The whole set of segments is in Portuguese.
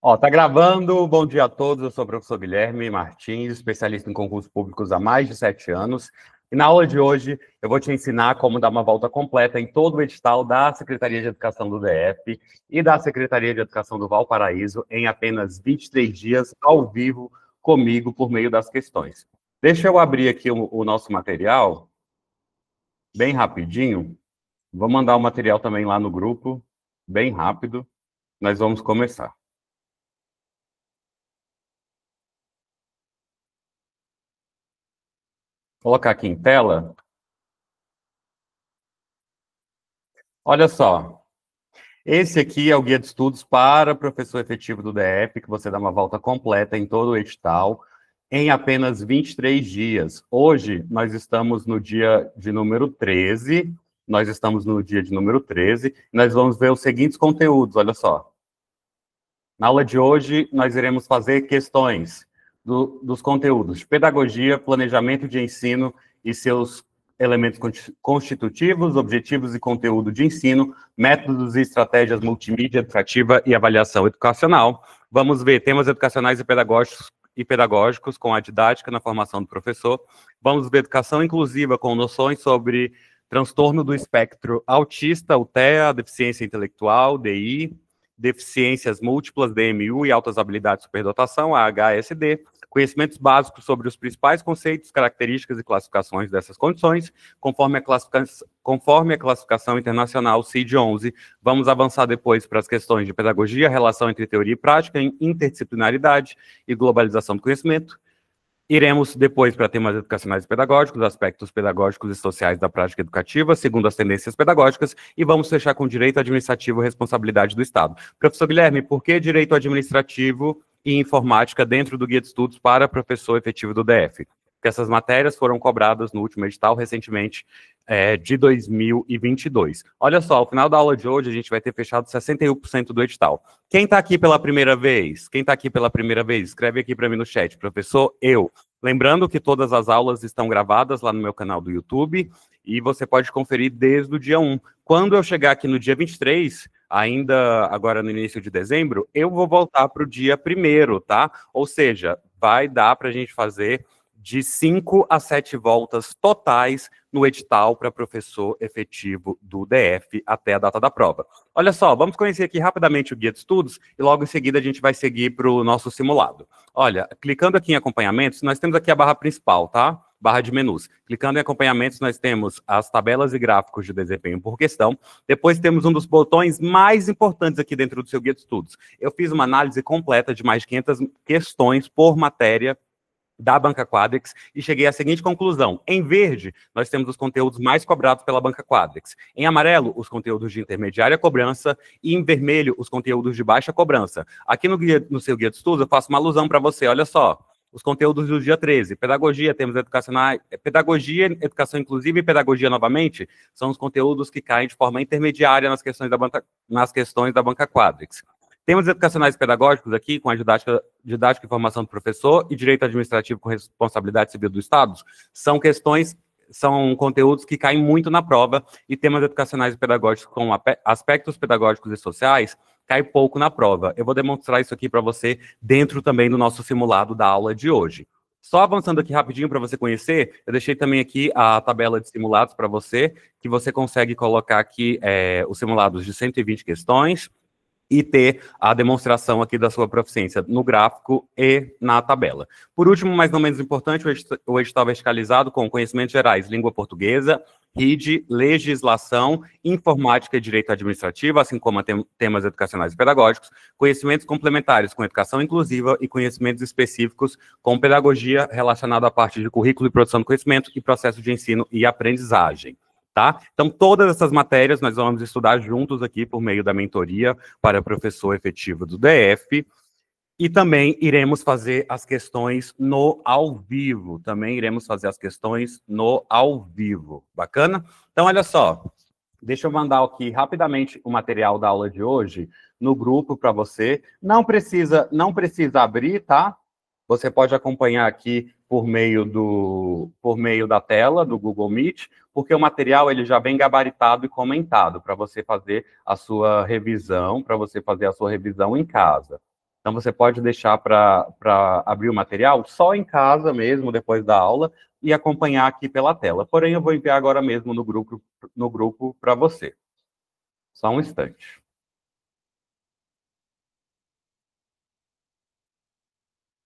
Ó, tá gravando. Bom dia a todos. Eu sou o professor Guilherme Martins, especialista em concursos públicos há mais de 7 anos. E na aula de hoje eu vou te ensinar como dar uma volta completa em todo o edital da Secretaria de Educação do DF e da Secretaria de Educação do Valparaíso em apenas 23 dias, ao vivo, comigo, por meio das questões. Deixa eu abrir aqui o nosso material, bem rapidinho. Vou mandar o material também lá no grupo, bem rápido. Nós vamos começar. Vou colocar aqui em tela. Olha só, esse aqui é o guia de estudos para professor efetivo do DF, que você dá uma volta completa em todo o edital, em apenas 23 dias. Hoje, nós estamos no dia de número 13, nós vamos ver os seguintes conteúdos, olha só. Na aula de hoje, nós iremos fazer questões dos conteúdos de pedagogia, planejamento de ensino e seus elementos constitutivos, objetivos e conteúdo de ensino, métodos e estratégias multimídia educativa e avaliação educacional. Vamos ver temas educacionais e pedagógicos com a didática na formação do professor. Vamos ver educação inclusiva com noções sobre transtorno do espectro autista, o TEA, deficiência intelectual, DI, deficiências múltiplas, DMU, e altas habilidades de superdotação, a HSD, conhecimentos básicos sobre os principais conceitos, características e classificações dessas condições, conforme a classificação internacional CID-11. Vamos avançar depois para as questões de pedagogia, relação entre teoria e prática, interdisciplinaridade e globalização do conhecimento. Iremos depois para temas educacionais e pedagógicos, aspectos pedagógicos e sociais da prática educativa, segundo as tendências pedagógicas, e vamos fechar com direito administrativo e responsabilidade do Estado. Professor Guilherme, por que direito administrativo e informática dentro do guia de estudos para professor efetivo do DF? Porque essas matérias foram cobradas no último edital, recentemente, de 2022. Olha só, ao final da aula de hoje, a gente vai ter fechado 61% do edital. Quem está aqui pela primeira vez? Quem está aqui pela primeira vez? Escreve aqui para mim no chat. Professor, eu. Lembrando que todas as aulas estão gravadas lá no meu canal do YouTube e você pode conferir desde o dia 1. Quando eu chegar aqui no dia 23, ainda agora no início de dezembro, eu vou voltar para o dia 1º, tá? Ou seja, vai dar para a gente fazer de 5 a 7 voltas totais no edital para professor efetivo do DF até a data da prova. Olha só, vamos conhecer aqui rapidamente o guia de estudos e logo em seguida a gente vai seguir para o nosso simulado. Olha, clicando aqui em acompanhamentos, nós temos aqui a barra principal, tá? Barra de menus. Clicando em acompanhamentos, nós temos as tabelas e gráficos de desempenho por questão. Depois temos um dos botões mais importantes aqui dentro do seu guia de estudos. Eu fiz uma análise completa de mais de 500 questões por matéria da Banca Quadrix e cheguei à seguinte conclusão. Em verde, nós temos os conteúdos mais cobrados pela Banca Quadrix. Em amarelo, os conteúdos de intermediária cobrança e em vermelho, os conteúdos de baixa cobrança. Aqui no seu guia de estudos, eu faço uma alusão para você, olha só. Os conteúdos do dia 13. Pedagogia, temos pedagogia, educação inclusiva e pedagogia novamente, são os conteúdos que caem de forma intermediária nas questões da Banca Quadrix. Temos educacionais pedagógicos aqui, com a didática e formação do professor e direito administrativo com responsabilidade civil do Estado. São conteúdos que caem muito na prova, e temas educacionais e pedagógicos com aspectos pedagógicos e sociais cai pouco na prova. Eu vou demonstrar isso aqui para você dentro também do nosso simulado da aula de hoje. Só avançando aqui rapidinho para você conhecer, eu deixei também aqui a tabela de simulados para você, que você consegue colocar aqui os simulados de 120 questões, e ter a demonstração aqui da sua proficiência no gráfico e na tabela. Por último, mas não menos importante, o edital verticalizado com conhecimentos gerais, língua portuguesa, RID, legislação, informática e direito administrativo, assim como temas educacionais e pedagógicos, conhecimentos complementares com educação inclusiva e conhecimentos específicos com pedagogia relacionada à parte de currículo e produção do conhecimento e processo de ensino e aprendizagem. Tá? Então, todas essas matérias nós vamos estudar juntos aqui por meio da mentoria para professor efetivo do DF, e também iremos fazer as questões no ao vivo, bacana? Então, olha só, deixa eu mandar aqui rapidamente o material da aula de hoje no grupo para você, não precisa abrir, tá? Você pode acompanhar aqui por meio da tela do Google Meet, porque o material ele já vem gabaritado e comentado para você fazer a sua revisão, em casa. Então, você pode deixar para abrir o material só em casa mesmo, depois da aula, e acompanhar aqui pela tela. Porém, eu vou enviar agora mesmo no grupo para você. Só um instante.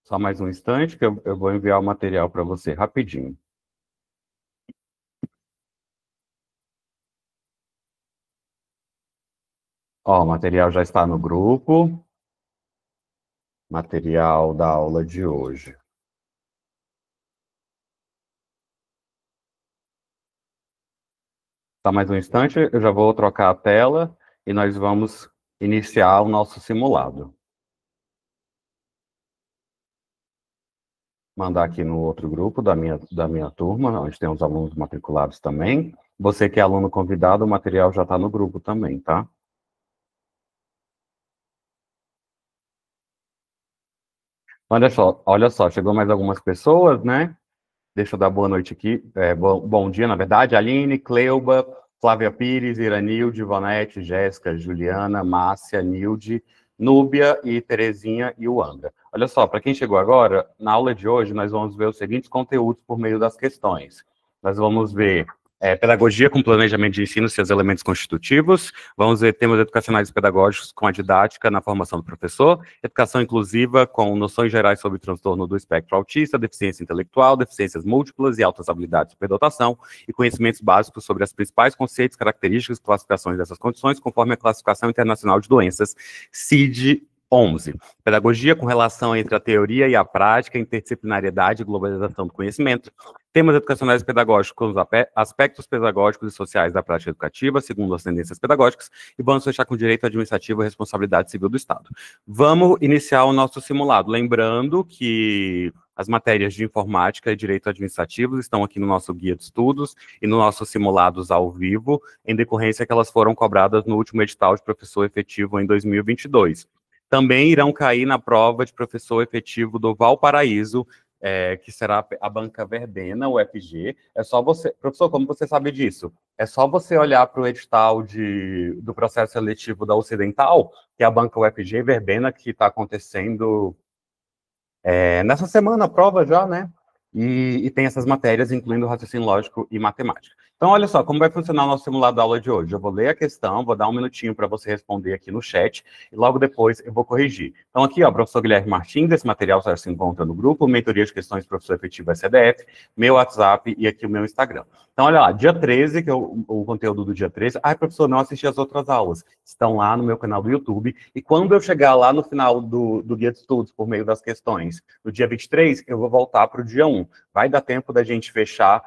Só mais um instante que eu vou enviar o material para você rapidinho. Ó, o material já está no grupo. Material da aula de hoje. Só mais um instante, eu já vou trocar a tela e nós vamos iniciar o nosso simulado. Mandar aqui no outro grupo da minha turma, onde tem os alunos matriculados também. Você que é aluno convidado, o material já está no grupo também, tá? Olha só, chegou mais algumas pessoas, né? Deixa eu dar boa noite aqui. Bom dia, na verdade. Aline, Cleuba, Flávia Pires, Iranilde, Ivonete, Jéssica, Juliana, Márcia, Nilde, Núbia e Terezinha e Wanda. Olha só, para quem chegou agora, na aula de hoje nós vamos ver os seguintes conteúdos por meio das questões. Nós vamos ver pedagogia com planejamento de ensino e seus elementos constitutivos, vamos ver temas educacionais e pedagógicos com a didática na formação do professor, educação inclusiva com noções gerais sobre transtorno do espectro autista, deficiência intelectual, deficiências múltiplas e altas habilidades de superdotação, e conhecimentos básicos sobre as principais conceitos, características e classificações dessas condições, conforme a Classificação Internacional de Doenças, CID-11. Pedagogia com relação entre a teoria e a prática, interdisciplinariedade e globalização do conhecimento. Temas educacionais e pedagógicos com os aspectos pedagógicos e sociais da prática educativa, segundo as tendências pedagógicas, e vamos fechar com direito administrativo e responsabilidade civil do Estado. Vamos iniciar o nosso simulado, lembrando que as matérias de informática e direito administrativo estão aqui no nosso guia de estudos e no nossos simulados ao vivo, em decorrência que elas foram cobradas no último edital de professor efetivo em 2022. Também irão cair na prova de professor efetivo do Valparaíso, que será a banca Verbena, o FG. É só você... Professor, como você sabe disso? É só você olhar para o edital do processo seletivo da Ocidental, que é a banca UFG Verbena, que está acontecendo nessa semana, a prova já, né? E tem essas matérias, incluindo raciocínio lógico e matemática. Então, olha só, como vai funcionar o nosso simulado da aula de hoje. Eu vou ler a questão, vou dar um minutinho para você responder aqui no chat, e logo depois eu vou corrigir. Então, aqui, ó, professor Guilherme Martins, esse material já se encontra no grupo, Mentoria de Questões Professor Efetivo SDF, meu WhatsApp e aqui o meu Instagram. Então, olha lá, dia 13, que é o conteúdo do dia 13. Ai, professor, não assisti as outras aulas. Estão lá no meu canal do YouTube. E quando eu chegar lá no final do guia de estudos, por meio das questões, no dia 23, eu vou voltar para o dia 1. Vai dar tempo da gente fechar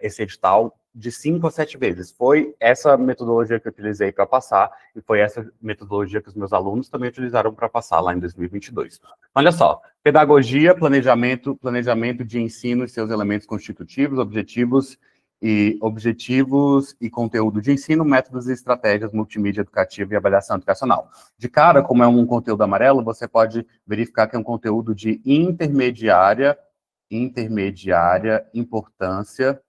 esse edital de 5 a 7 vezes. Foi essa metodologia que eu utilizei para passar, e foi essa metodologia que os meus alunos também utilizaram para passar lá em 2022. Olha só, pedagogia, planejamento de ensino e seus elementos constitutivos, objetivos e conteúdo de ensino, métodos e estratégias, multimídia educativa e avaliação educacional. De cara, como é um conteúdo amarelo, você pode verificar que é um conteúdo de intermediária importância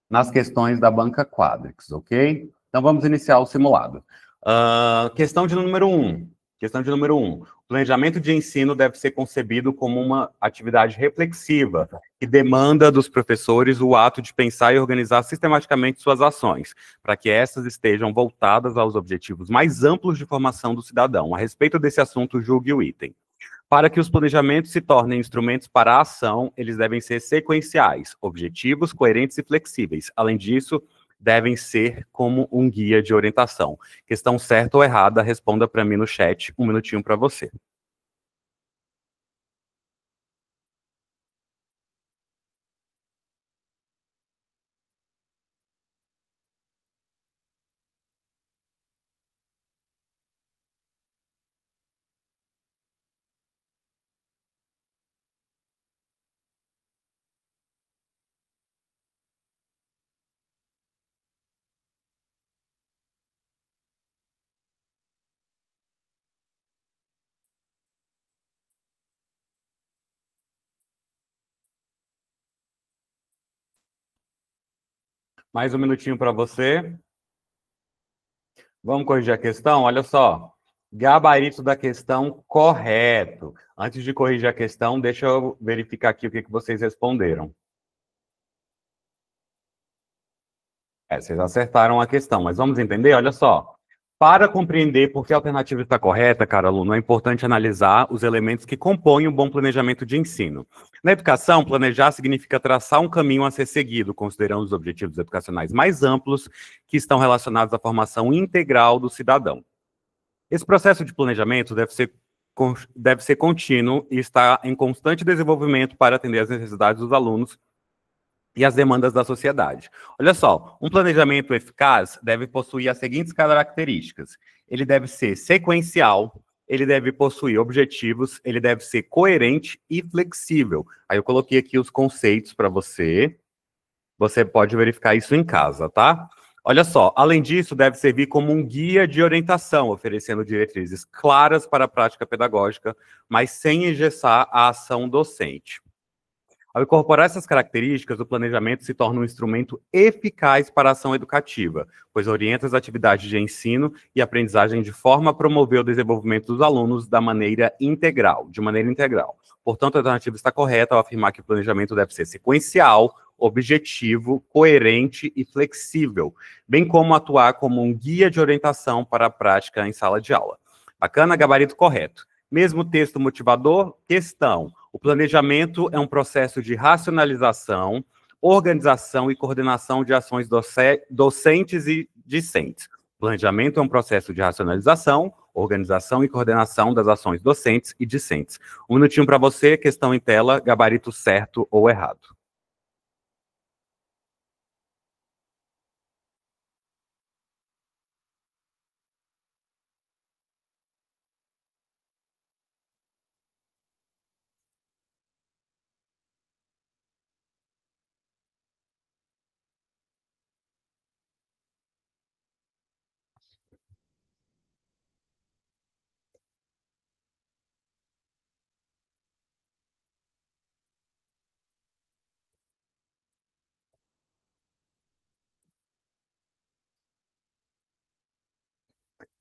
nas questões da banca Quadrix, ok? Então vamos iniciar o simulado. Questão de número 1. Questão de número 1. O planejamento de ensino deve ser concebido como uma atividade reflexiva, que demanda dos professores o ato de pensar e organizar sistematicamente suas ações, para que essas estejam voltadas aos objetivos mais amplos de formação do cidadão. A respeito desse assunto, julgue o item. Para que os planejamentos se tornem instrumentos para a ação, eles devem ser sequenciais, objetivos, coerentes e flexíveis. Além disso, devem ser como um guia de orientação. Questão certa ou errada, responda para mim no chat, um minutinho para você. Mais um minutinho para você. Vamos corrigir a questão? Olha só. Gabarito da questão correto. Antes de corrigir a questão, deixa eu verificar aqui o que vocês responderam. Vocês acertaram a questão, mas vamos entender? Olha só. Para compreender por que a alternativa está correta, cara aluno, é importante analisar os elementos que compõem o bom planejamento de ensino. Na educação, planejar significa traçar um caminho a ser seguido, considerando os objetivos educacionais mais amplos que estão relacionados à formação integral do cidadão. Esse processo de planejamento deve ser contínuo e está em constante desenvolvimento para atender às necessidades dos alunos e as demandas da sociedade. Olha só, um planejamento eficaz deve possuir as seguintes características. Ele deve ser sequencial, ele deve possuir objetivos, ele deve ser coerente e flexível. Aí eu coloquei aqui os conceitos para você. Você pode verificar isso em casa, tá? Olha só, além disso, deve servir como um guia de orientação, oferecendo diretrizes claras para a prática pedagógica, mas sem engessar a ação docente. Ao incorporar essas características, o planejamento se torna um instrumento eficaz para a ação educativa, pois orienta as atividades de ensino e aprendizagem de forma a promover o desenvolvimento dos alunos de maneira integral. Portanto, a alternativa está correta ao afirmar que o planejamento deve ser sequencial, objetivo, coerente e flexível, bem como atuar como um guia de orientação para a prática em sala de aula. Bacana, gabarito correto. Mesmo texto motivador, questão. O planejamento é um processo de racionalização, organização e coordenação de ações docentes e discentes. O planejamento é um processo de racionalização, organização e coordenação das ações docentes e discentes. Um minutinho para você, questão em tela, gabarito certo ou errado.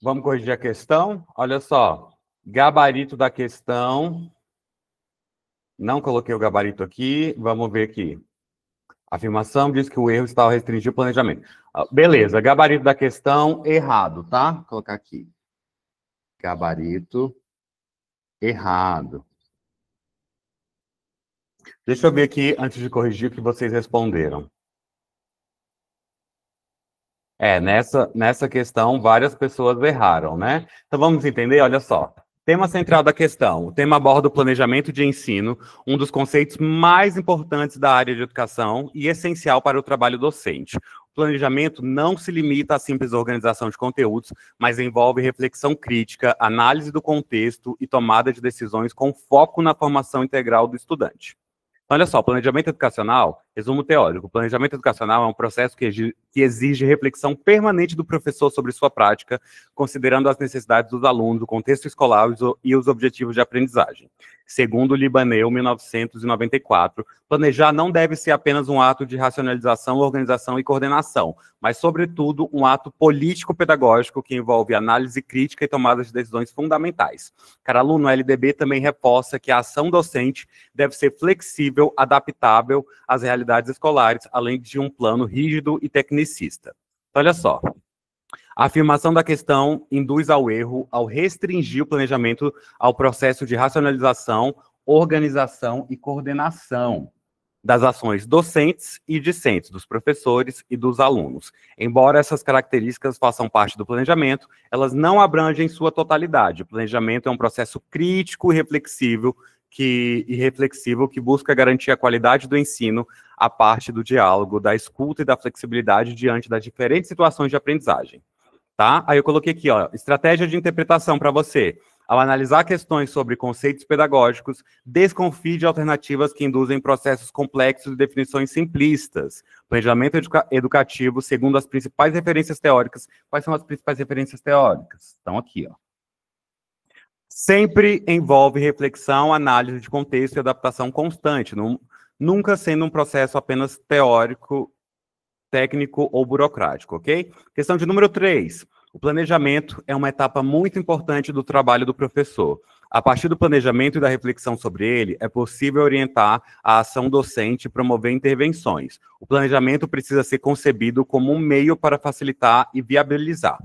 Vamos corrigir a questão? Olha só, gabarito da questão. Não coloquei o gabarito aqui, vamos ver aqui. A afirmação diz que o erro está ao restringir o planejamento. Beleza, gabarito da questão, errado, tá? Vou colocar aqui. Gabarito, errado. Deixa eu ver aqui, antes de corrigir, o que vocês responderam. Nessa questão, várias pessoas erraram, né? Então, vamos entender, olha só. Tema central da questão. O tema aborda o planejamento de ensino, um dos conceitos mais importantes da área de educação e essencial para o trabalho docente. O planejamento não se limita à simples organização de conteúdos, mas envolve reflexão crítica, análise do contexto e tomada de decisões com foco na formação integral do estudante. Olha só, planejamento educacional, resumo teórico, o planejamento educacional é um processo que exige reflexão permanente do professor sobre sua prática, considerando as necessidades dos alunos, o contexto escolar e os objetivos de aprendizagem. Segundo Libaneu, 1994, planejar não deve ser apenas um ato de racionalização, organização e coordenação, mas, sobretudo, um ato político-pedagógico que envolve análise crítica e tomada de decisões fundamentais. Cara aluno, o LDB também reforça que a ação docente deve ser flexível, adaptável às realidades escolares, além de um plano rígido e tecnicista. Olha só, a afirmação da questão induz ao erro ao restringir o planejamento ao processo de racionalização, organização e coordenação das ações docentes e discentes, dos professores e dos alunos. Embora essas características façam parte do planejamento, elas não abrangem sua totalidade. O planejamento é um processo crítico e reflexivo que busca garantir a qualidade do ensino a parte do diálogo, da escuta e da flexibilidade diante das diferentes situações de aprendizagem. Tá? Aí eu coloquei aqui, ó, estratégia de interpretação para você. Ao analisar questões sobre conceitos pedagógicos, desconfie de alternativas que induzem processos complexos e definições simplistas. Planejamento educativo, segundo as principais referências teóricas. Quais são as principais referências teóricas? Estão aqui, ó. Sempre envolve reflexão, análise de contexto e adaptação constante, nunca sendo um processo apenas teórico, técnico ou burocrático, ok? Questão de número 3. O planejamento é uma etapa muito importante do trabalho do professor. A partir do planejamento e da reflexão sobre ele, é possível orientar a ação docente e promover intervenções. O planejamento precisa ser concebido como um meio para facilitar e viabilizar.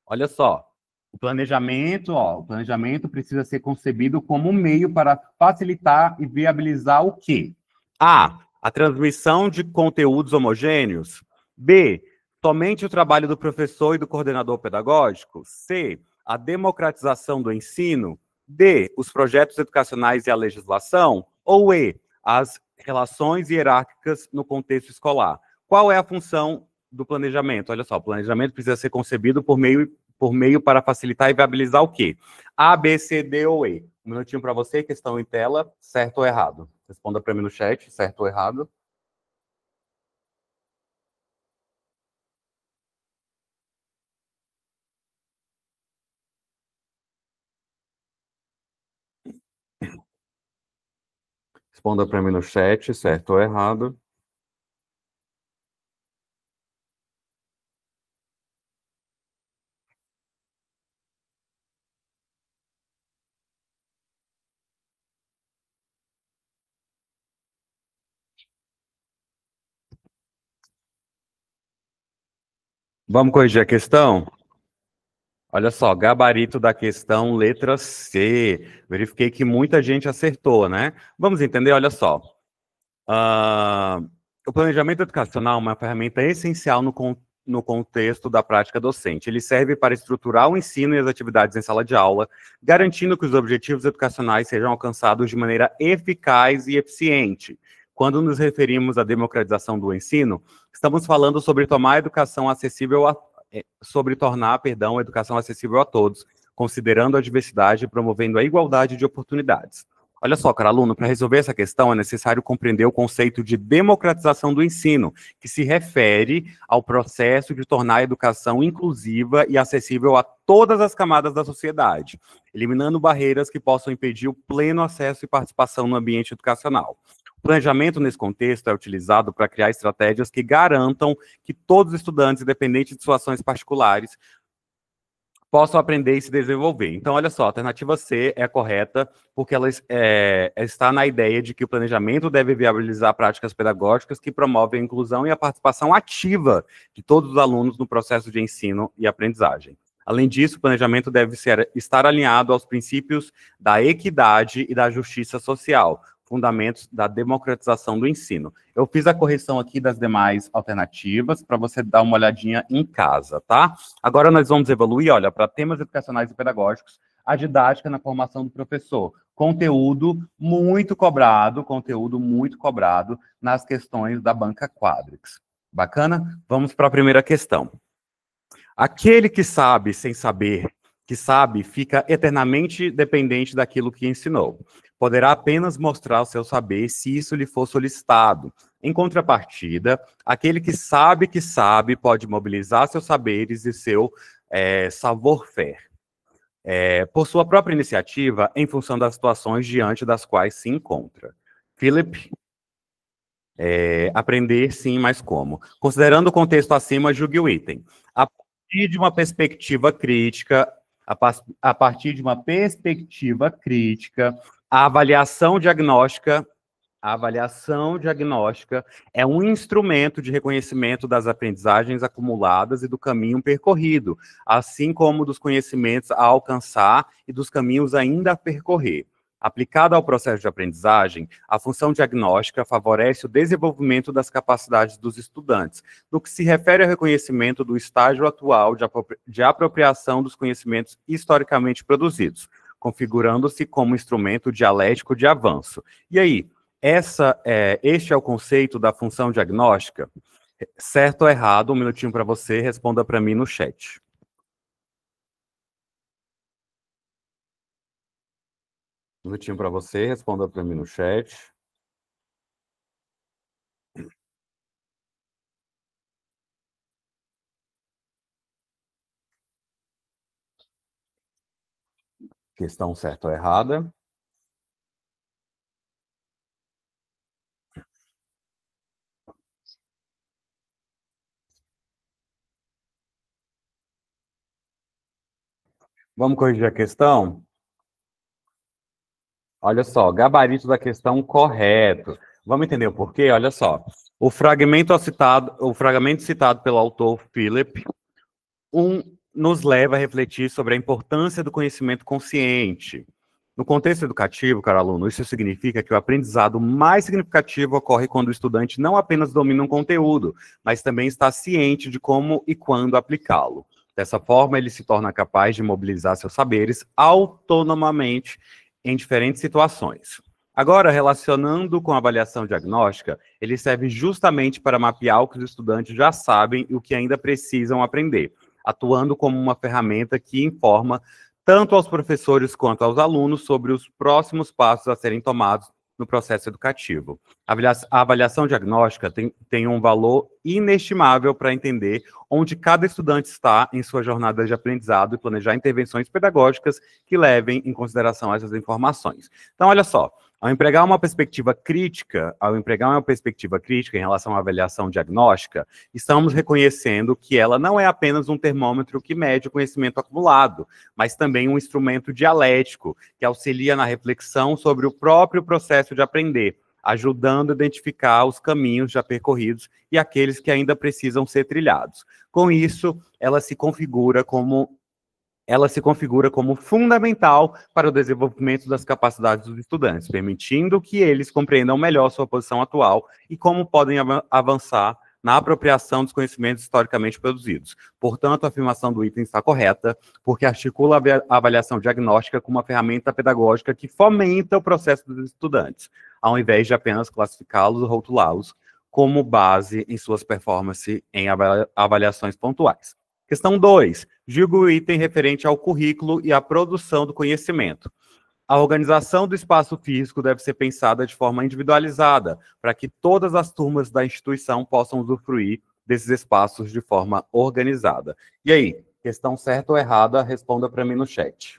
Olha só, o planejamento precisa ser concebido como um meio para facilitar e viabilizar o quê? A transmissão de conteúdos homogêneos. B, somente o trabalho do professor e do coordenador pedagógico. C, a democratização do ensino. D, os projetos educacionais e a legislação. Ou E, as relações hierárquicas no contexto escolar. Qual é a função do planejamento? Olha só, o planejamento precisa ser concebido por meio para facilitar e viabilizar o quê? A, B, C, D ou E. Um minutinho para você, questão em tela, certo ou errado? Responda para mim no chat, certo ou errado. Responda para mim no chat, certo ou errado. Vamos corrigir a questão? Olha só, gabarito da questão, letra C. Verifiquei que muita gente acertou, né? Vamos entender, olha só. Ah, o planejamento educacional é uma ferramenta essencial no contexto da prática docente. Ele serve para estruturar o ensino e as atividades em sala de aula, garantindo que os objetivos educacionais sejam alcançados de maneira eficaz e eficiente. Quando nos referimos à democratização do ensino, estamos falando sobre tomar a educação acessível sobre tornar, perdão, a educação acessível a todos, considerando a diversidade e promovendo a igualdade de oportunidades. Olha só, cara, aluno, para resolver essa questão é necessário compreender o conceito de democratização do ensino, que se refere ao processo de tornar a educação inclusiva e acessível a todas as camadas da sociedade, eliminando barreiras que possam impedir o pleno acesso e participação no ambiente educacional. O planejamento nesse contexto é utilizado para criar estratégias que garantam que todos os estudantes, independente de suas ações particulares, possam aprender e se desenvolver. Então, olha só, a alternativa C é correta, porque ela está na ideia de que o planejamento deve viabilizar práticas pedagógicas que promovem a inclusão e a participação ativa de todos os alunos no processo de ensino e aprendizagem. Além disso, o planejamento deve estar alinhado aos princípios da equidade e da justiça social, fundamentos da democratização do ensino. Eu fiz a correção aqui das demais alternativas para você dar uma olhadinha em casa, tá? Agora nós vamos evoluir, olha, para temas educacionais e pedagógicos, a didática na formação do professor. Conteúdo muito cobrado nas questões da banca Quadrix. Bacana? Vamos para a primeira questão. Aquele que sabe sem saber que sabe fica eternamente dependente daquilo que ensinou. Poderá apenas mostrar o seu saber se isso lhe for solicitado. Em contrapartida, aquele que sabe pode mobilizar seus saberes e seu savoir-faire, por sua própria iniciativa, em função das situações diante das quais se encontra. Philip, aprender sim, mas como? Considerando o contexto acima, julgue o item. A partir de uma perspectiva crítica, a partir de uma perspectiva crítica, a avaliação diagnóstica é um instrumento de reconhecimento das aprendizagens acumuladas e do caminho percorrido, assim como dos conhecimentos a alcançar e dos caminhos ainda a percorrer. Aplicada ao processo de aprendizagem, a função diagnóstica favorece o desenvolvimento das capacidades dos estudantes, no que se refere ao reconhecimento do estágio atual de apropriação dos conhecimentos historicamente produzidos, configurando-se como instrumento dialético de avanço. E aí, este é o conceito da função diagnóstica? Certo ou errado? Um minutinho para você, responda para mim no chat. Um minutinho para você, responda para mim no chat. Questão certa ou errada? Vamos corrigir a questão? Olha só, gabarito da questão correto. Vamos entender o porquê? Olha só. O fragmento citado pelo autor Philip nos leva a refletir sobre a importância do conhecimento consciente. No contexto educativo, caro aluno, isso significa que o aprendizado mais significativo ocorre quando o estudante não apenas domina um conteúdo, mas também está ciente de como e quando aplicá-lo. Dessa forma, ele se torna capaz de mobilizar seus saberes autonomamente em diferentes situações. Agora, relacionando com a avaliação diagnóstica, ele serve justamente para mapear o que os estudantes já sabem e o que ainda precisam aprender, atuando como uma ferramenta que informa tanto aos professores quanto aos alunos sobre os próximos passos a serem tomados no processo educativo. A avaliação diagnóstica tem um valor inestimável para entender onde cada estudante está em sua jornada de aprendizado e planejar intervenções pedagógicas que levem em consideração essas informações. Então, olha só, ao empregar uma perspectiva crítica em relação à avaliação diagnóstica, estamos reconhecendo que ela não é apenas um termômetro que mede o conhecimento acumulado, mas também um instrumento dialético que auxilia na reflexão sobre o próprio processo de aprender, ajudando a identificar os caminhos já percorridos e aqueles que ainda precisam ser trilhados. Com isso, ela se configura como fundamental para o desenvolvimento das capacidades dos estudantes, permitindo que eles compreendam melhor sua posição atual e como podem avançar na apropriação dos conhecimentos historicamente produzidos. Portanto, a afirmação do item está correta, porque articula a avaliação diagnóstica como uma ferramenta pedagógica que fomenta o processo dos estudantes, ao invés de apenas classificá-los ou rotulá-los como base em suas performances em avaliações pontuais. Questão 2. Julgue o item referente ao currículo e à produção do conhecimento. A organização do espaço físico deve ser pensada de forma individualizada, para que todas as turmas da instituição possam usufruir desses espaços de forma organizada. E aí, questão certa ou errada, responda para mim no chat.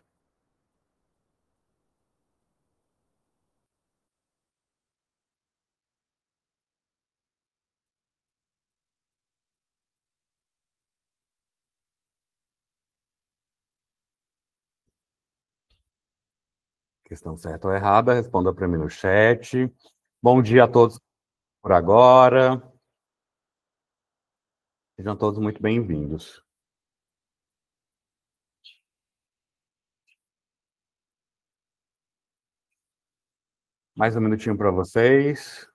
Questão certa ou errada, responda para mim no chat. Bom dia a todos por agora. Sejam todos muito bem-vindos. Mais um minutinho para vocês.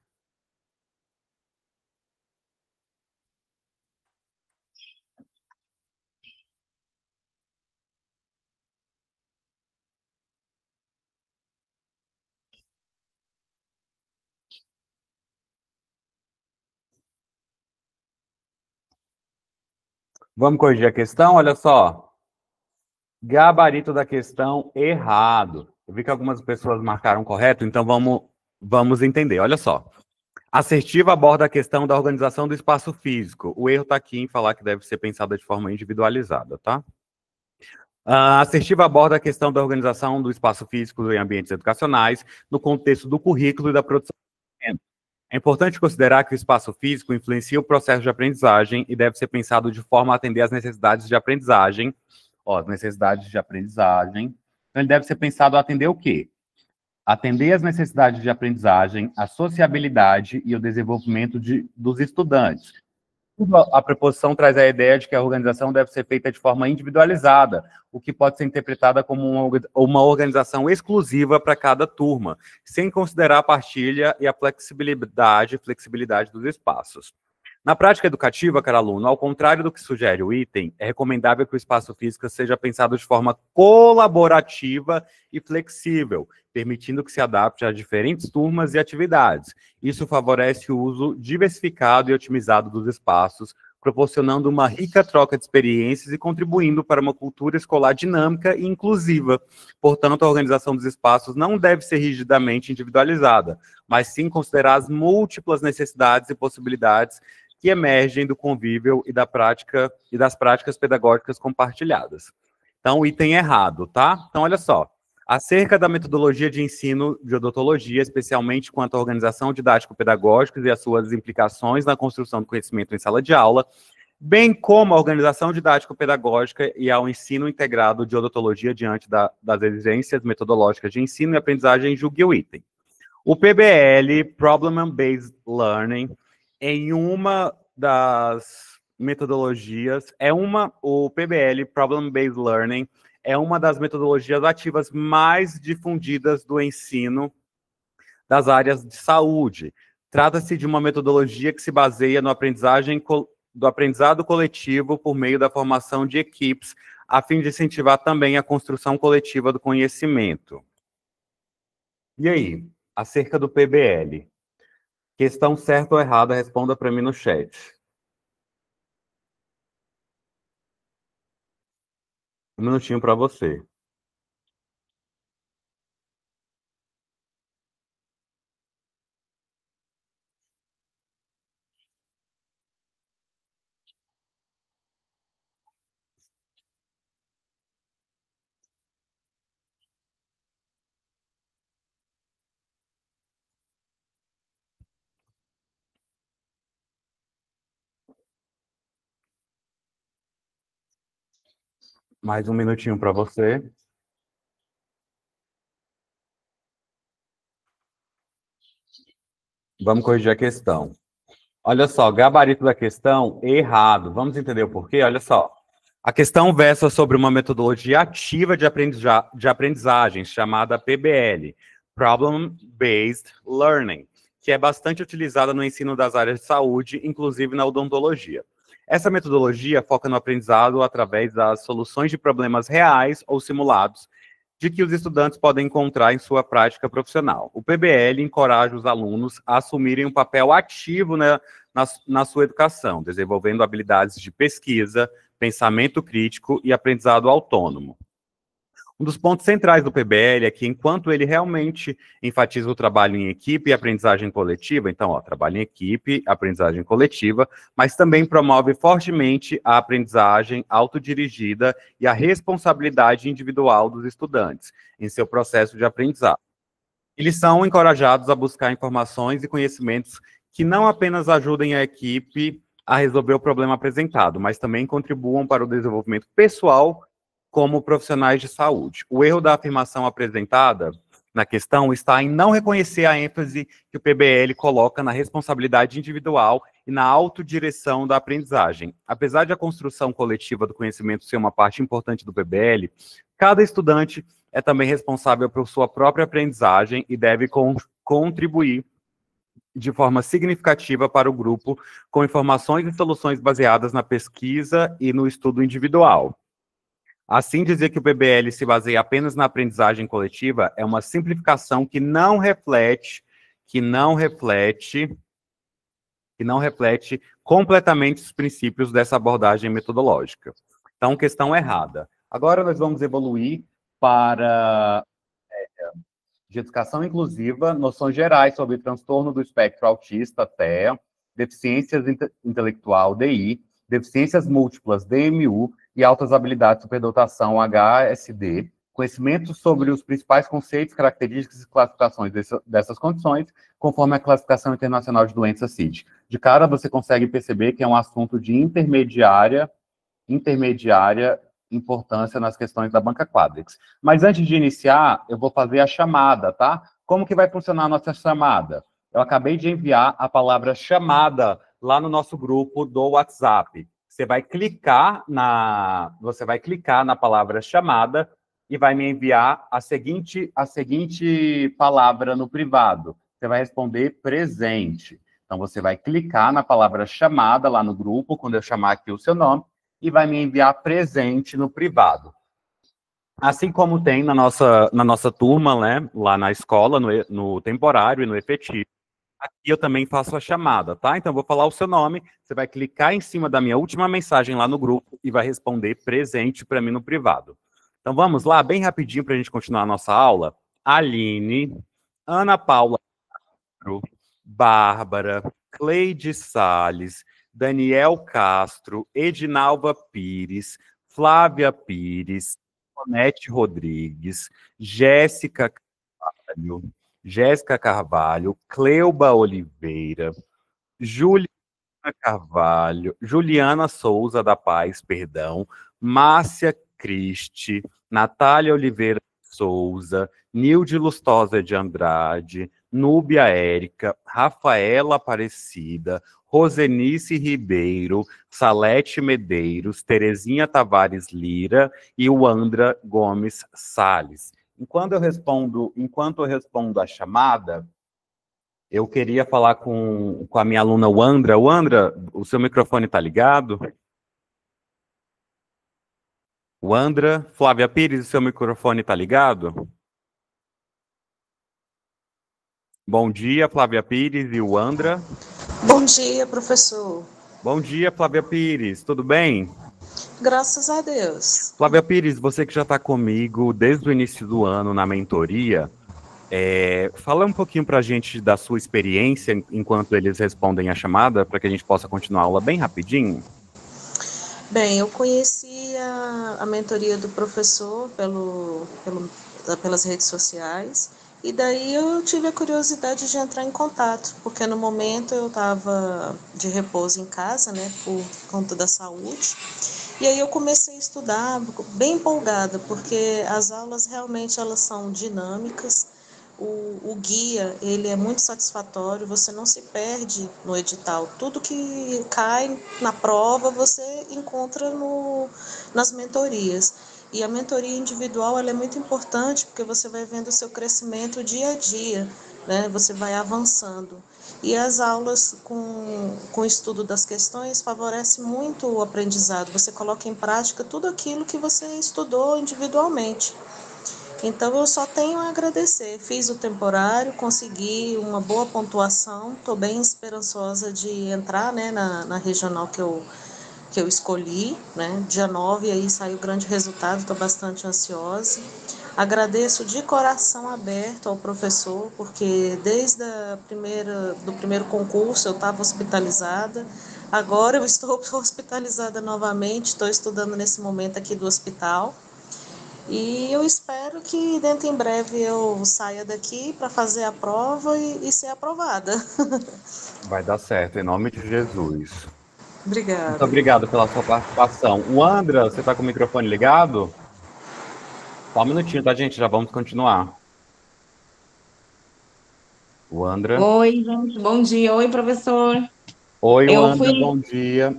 Vamos corrigir a questão? Olha só. Gabarito da questão errado. Eu vi que algumas pessoas marcaram correto, então vamos entender. Olha só. Assertiva aborda a questão da organização do espaço físico. O erro está aqui em falar que deve ser pensada de forma individualizada, tá? A assertiva aborda a questão da organização do espaço físico em ambientes educacionais, no contexto do currículo e da produção de conhecimento. É importante considerar que o espaço físico influencia o processo de aprendizagem e deve ser pensado de forma a atender às necessidades de aprendizagem. As necessidades de aprendizagem. Então, ele deve ser pensado a atender o quê? Atender às necessidades de aprendizagem, a sociabilidade e o desenvolvimento dos estudantes. A preposição traz a ideia de que a organização deve ser feita de forma individualizada, o que pode ser interpretada como uma organização exclusiva para cada turma, sem considerar a partilha e a flexibilidade dos espaços. Na prática educativa, caro aluno, ao contrário do que sugere o item, é recomendável que o espaço físico seja pensado de forma colaborativa e flexível, permitindo que se adapte a diferentes turmas e atividades. Isso favorece o uso diversificado e otimizado dos espaços, proporcionando uma rica troca de experiências e contribuindo para uma cultura escolar dinâmica e inclusiva. Portanto, a organização dos espaços não deve ser rigidamente individualizada, mas sim considerar as múltiplas necessidades e possibilidades que emergem do convívio e das práticas pedagógicas compartilhadas. Então, o item errado, tá? Então, olha só. Acerca da metodologia de ensino de odontologia, especialmente quanto à organização didático-pedagógica e as suas implicações na construção do conhecimento em sala de aula, bem como a organização didático-pedagógica e ao ensino integrado de odontologia diante das exigências metodológicas de ensino e aprendizagem, julgue o item. O PBL, Problem-Based Learning, em uma das metodologias, o PBL, Problem-Based Learning, é uma das metodologias ativas mais difundidas do ensino das áreas de saúde. Trata-se de uma metodologia que se baseia no do aprendizado coletivo por meio da formação de equipes, a fim de incentivar também a construção coletiva do conhecimento. E aí, acerca do PBL? Questão certa ou errada, responda para mim no chat. Um minutinho para você. Mais um minutinho para você. Vamos corrigir a questão. Olha só, gabarito da questão, errado. Vamos entender o porquê? Olha só. A questão versa sobre uma metodologia ativa de aprendizagem, chamada PBL, Problem Based Learning, que é bastante utilizada no ensino das áreas de saúde, inclusive na odontologia. Essa metodologia foca no aprendizado através das soluções de problemas reais ou simulados, de que os estudantes podem encontrar em sua prática profissional. O PBL encoraja os alunos a assumirem um papel ativo na sua educação, desenvolvendo habilidades de pesquisa, pensamento crítico e aprendizado autônomo. Um dos pontos centrais do PBL é que, enquanto ele realmente enfatiza o trabalho em equipe e aprendizagem coletiva, então, trabalho em equipe, aprendizagem coletiva, mas também promove fortemente a aprendizagem autodirigida e a responsabilidade individual dos estudantes em seu processo de aprendizado. Eles são encorajados a buscar informações e conhecimentos que não apenas ajudem a equipe a resolver o problema apresentado, mas também contribuam para o desenvolvimento pessoal como profissionais de saúde. O erro da afirmação apresentada na questão está em não reconhecer a ênfase que o PBL coloca na responsabilidade individual e na autodireção da aprendizagem. Apesar de a construção coletiva do conhecimento ser uma parte importante do PBL, cada estudante é também responsável por sua própria aprendizagem e deve contribuir de forma significativa para o grupo com informações e soluções baseadas na pesquisa e no estudo individual. Assim, dizer que o PBL se baseia apenas na aprendizagem coletiva é uma simplificação que não reflete completamente os princípios dessa abordagem metodológica. Então, questão errada. Agora nós vamos evoluir para de educação inclusiva, noções gerais sobre transtorno do espectro autista, TEA, deficiências intelectual, DI, deficiências múltiplas, DMU, e altas habilidades, superdotação, HSD, conhecimentos sobre os principais conceitos, características e classificações dessas condições, conforme a classificação internacional de doenças CID. De cara, você consegue perceber que é um assunto de intermediária importância nas questões da banca Quadrix. Mas antes de iniciar, eu vou fazer a chamada, tá? Como que vai funcionar a nossa chamada? Eu acabei de enviar a palavra chamada lá no nosso grupo do WhatsApp. Você vai clicar na palavra chamada e vai me enviar a seguinte palavra no privado. Você vai responder presente. Então, você vai clicar na palavra chamada lá no grupo, quando eu chamar aqui o seu nome, e vai me enviar presente no privado. Assim como tem na nossa turma, né, lá na escola, no temporário e no efetivo. Aqui eu também faço a chamada, tá? Então, eu vou falar o seu nome, você vai clicar em cima da minha última mensagem lá no grupo e vai responder presente para mim no privado. Então, vamos lá, bem rapidinho para a gente continuar a nossa aula. Aline, Ana Paula, Bárbara, Cleide Salles, Daniel Castro, Edinalva Pires, Flávia Pires, Onete Rodrigues, Jéssica Carvalho, Cleuba Oliveira, Júlia Carvalho, Juliana Souza da Paz, perdão, Márcia Cristi, Natália Oliveira Souza, Nilde Lustosa de Andrade, Núbia Érica, Rafaela Aparecida, Rosenice Ribeiro, Salete Medeiros, Terezinha Tavares Lira e Wandra Gomes Salles. Enquanto eu respondo a chamada, eu queria falar com a minha aluna Wandra. Wandra, o seu microfone está ligado? Wandra, Flávia Pires, o seu microfone está ligado? Bom dia, Flávia Pires e Wandra. Bom dia, professor. Bom dia, Flávia Pires, tudo bem? Graças a Deus. Flávia Pires, você que já está comigo desde o início do ano na mentoria, fala um pouquinho para a gente da sua experiência enquanto eles respondem a chamada, para que a gente possa continuar a aula bem rapidinho. Bem, eu conheci a mentoria do professor pelas redes sociais, e daí eu tive a curiosidade de entrar em contato, porque no momento eu estava de repouso em casa, né, por conta da saúde, e aí eu comecei a estudar, bem empolgada, porque as aulas realmente elas são dinâmicas. O guia, ele é muito satisfatório, você não se perde no edital. Tudo que cai na prova, você encontra nas mentorias. E a mentoria individual, ela é muito importante, porque você vai vendo o seu crescimento dia a dia, né? Você vai avançando. E as aulas com o estudo das questões favorece muito o aprendizado. Você coloca em prática tudo aquilo que você estudou individualmente. Então, eu só tenho a agradecer. Fiz o temporário, consegui uma boa pontuação, estou bem esperançosa de entrar, né, na regional que eu escolhi, né, dia 9, aí saiu o grande resultado, estou bastante ansiosa. Agradeço de coração aberto ao professor, porque desde do primeiro concurso eu estava hospitalizada, agora eu estou hospitalizada novamente, estou estudando nesse momento aqui do hospital. E eu espero que dentro em breve eu saia daqui para fazer a prova e ser aprovada. Vai dar certo, em nome de Jesus. Muito Obrigada. obrigado pela sua participação. Wandra, você está com o microfone ligado? Só um minutinho, tá, gente? Já vamos continuar. Wandra. Oi, gente, bom dia. Oi, professor. Oi, Eu Wandra, fui. bom dia.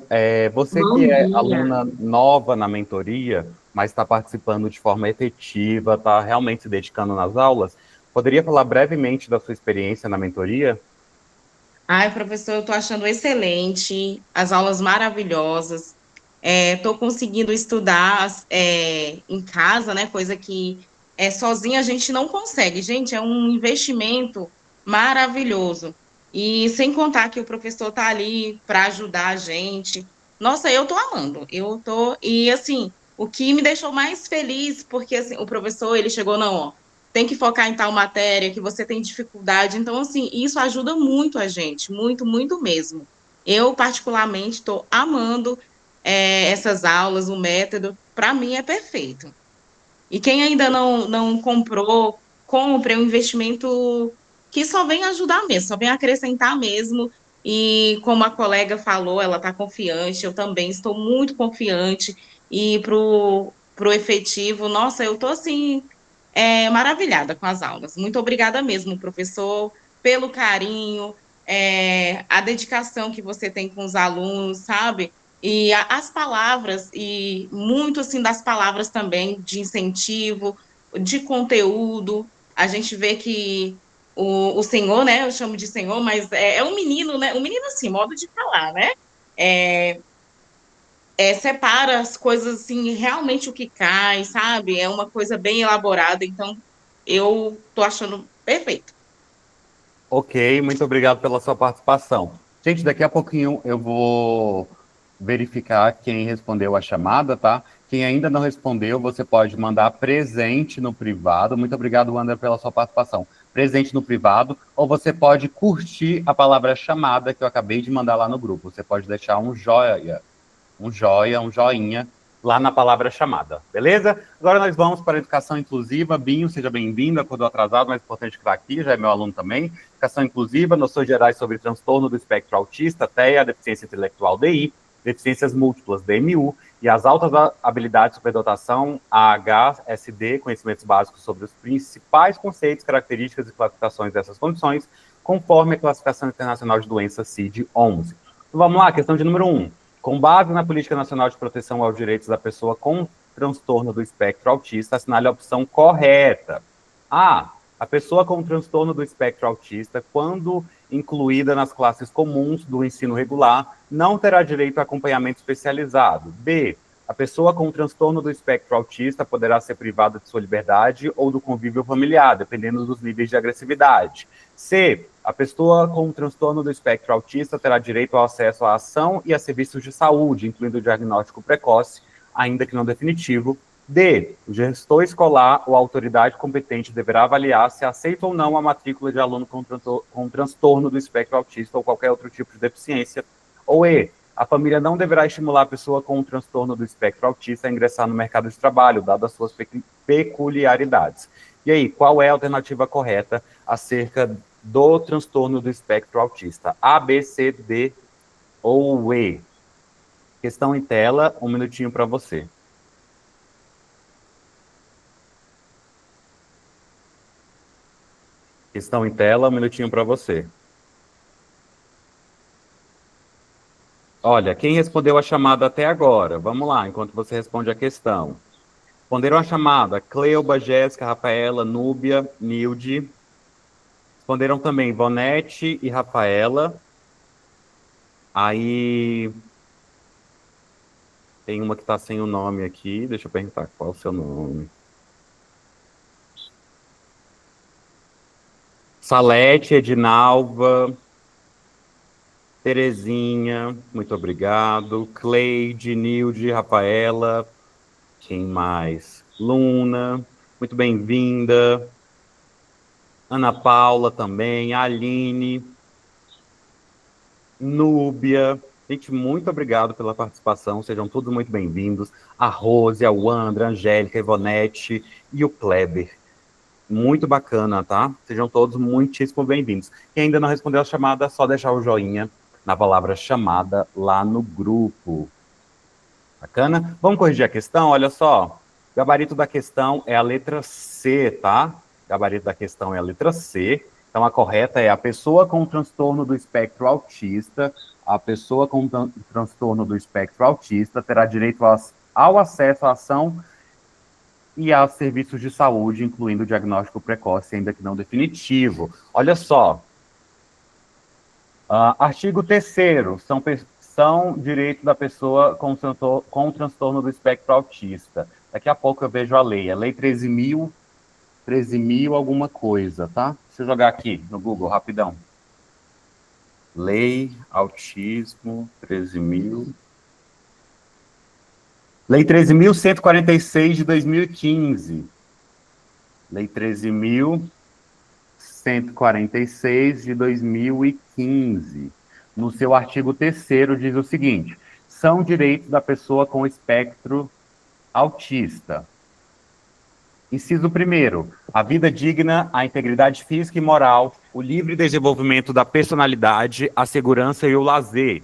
Você que Bom é dia. aluna nova na mentoria, mas está participando de forma efetiva, está realmente se dedicando nas aulas, poderia falar brevemente da sua experiência na mentoria? Ai, professor, eu tô achando excelente, as aulas maravilhosas. Tô conseguindo estudar em casa, né? Coisa que sozinha a gente não consegue. Gente, é um investimento maravilhoso. E sem contar que o professor tá ali para ajudar a gente. Nossa, eu tô amando. E assim, o que me deixou mais feliz, porque assim, o professor, ele chegou, não, ó, tem que focar em tal matéria, que você tem dificuldade. Então, assim, isso ajuda muito a gente, muito, muito mesmo. Eu, particularmente, estou amando essas aulas, o método, para mim é perfeito. E quem ainda não comprou, compre, é um investimento que só vem ajudar mesmo, só vem acrescentar mesmo. E como a colega falou, ela está confiante, eu também estou muito confiante. E pro efetivo, nossa, eu estou assim, maravilhada com as aulas. Muito obrigada mesmo, professor, pelo carinho, a dedicação que você tem com os alunos, sabe? E as palavras, e muito assim das palavras também de incentivo, de conteúdo. A gente vê que o senhor, né? Eu chamo de senhor, mas é um menino, né? Um menino assim, modo de falar, né? Separa as coisas assim, realmente o que cai, sabe? É uma coisa bem elaborada, então eu tô achando perfeito. Ok, muito obrigado pela sua participação. Gente, daqui a pouquinho eu vou verificar quem respondeu a chamada, tá? Quem ainda não respondeu, você pode mandar presente no privado. Muito obrigado, Wander, pela sua participação. Presente no privado, ou você pode curtir a palavra chamada que eu acabei de mandar lá no grupo. Você pode deixar um joia, um joinha lá na palavra chamada, beleza? Agora nós vamos para a educação inclusiva. Binho, seja bem-vindo, acordou atrasado, mas é importante que está aqui, já é meu aluno também. Educação inclusiva, noções gerais sobre transtorno do espectro autista, TEA, deficiência intelectual, DI, deficiências múltiplas, DMU, e as altas habilidades de superdotação, AHSD, conhecimentos básicos sobre os principais conceitos, características e classificações dessas condições, conforme a classificação internacional de doenças CID-11. Então, vamos lá, questão de número 1. Com base na Política Nacional de Proteção aos Direitos da Pessoa com transtorno do espectro autista, assinale a opção correta. A pessoa com transtorno do espectro autista, quando incluída nas classes comuns do ensino regular, não terá direito a acompanhamento especializado. B, a pessoa com transtorno do espectro autista poderá ser privada de sua liberdade ou do convívio familiar, dependendo dos níveis de agressividade. C, a pessoa com transtorno do espectro autista terá direito ao acesso à ação e a serviços de saúde, incluindo o diagnóstico precoce, ainda que não definitivo. D, o gestor escolar ou a autoridade competente deverá avaliar se aceita ou não a matrícula de aluno com transtorno do espectro autista ou qualquer outro tipo de deficiência. Ou E, a família não deverá estimular a pessoa com transtorno do espectro autista a ingressar no mercado de trabalho, dadas as suas peculiaridades. E aí, qual é a alternativa correta acerca do transtorno do espectro autista? A, B, C, D ou E? Questão em tela, 1 minutinho para você. Questão em tela, 1 minutinho para você. Olha, quem respondeu a chamada até agora? Vamos lá, enquanto você responde a questão. Responderam a chamada Cleuba, Jéssica, Rafaela, Núbia, Nilde. Responderam também Vonete e Rafaela. Aí tem uma que está sem o nome aqui. Deixa eu perguntar qual é o seu nome. Salete, Edinalva, Terezinha, muito obrigado. Cleide, Nilde, Rafaela. Quem mais? Luna, muito bem-vinda. Ana Paula também, Aline, Núbia. Gente, muito obrigado pela participação, sejam todos muito bem-vindos. A Rose, a Wandra, a Angélica, a Ivonete e o Kleber. Muito bacana, tá? Sejam todos muitíssimo bem-vindos. Quem ainda não respondeu a chamada, é só deixar o joinha na palavra chamada lá no grupo. Bacana? Vamos corrigir a questão, olha só. O gabarito da questão é a letra C, tá? O gabarito da questão é a letra C. Então, a correta é a pessoa com transtorno do espectro autista. A pessoa com transtorno do espectro autista terá direito ao acesso à ação e a serviços de saúde, incluindo o diagnóstico precoce, ainda que não definitivo. Olha só. Artigo 3º, são direitos da pessoa com transtorno do espectro autista. Daqui a pouco eu vejo a lei. A lei 13.000 alguma coisa, tá? Deixa eu jogar aqui no Google, rapidão. Lei, autismo, 13.000... Lei 13.146 de 2015. Lei 13.146 de 2015. No seu artigo 3º diz o seguinte: são direitos da pessoa com espectro autista. Inciso 1º, a vida digna, a integridade física e moral, o livre desenvolvimento da personalidade, a segurança e o lazer.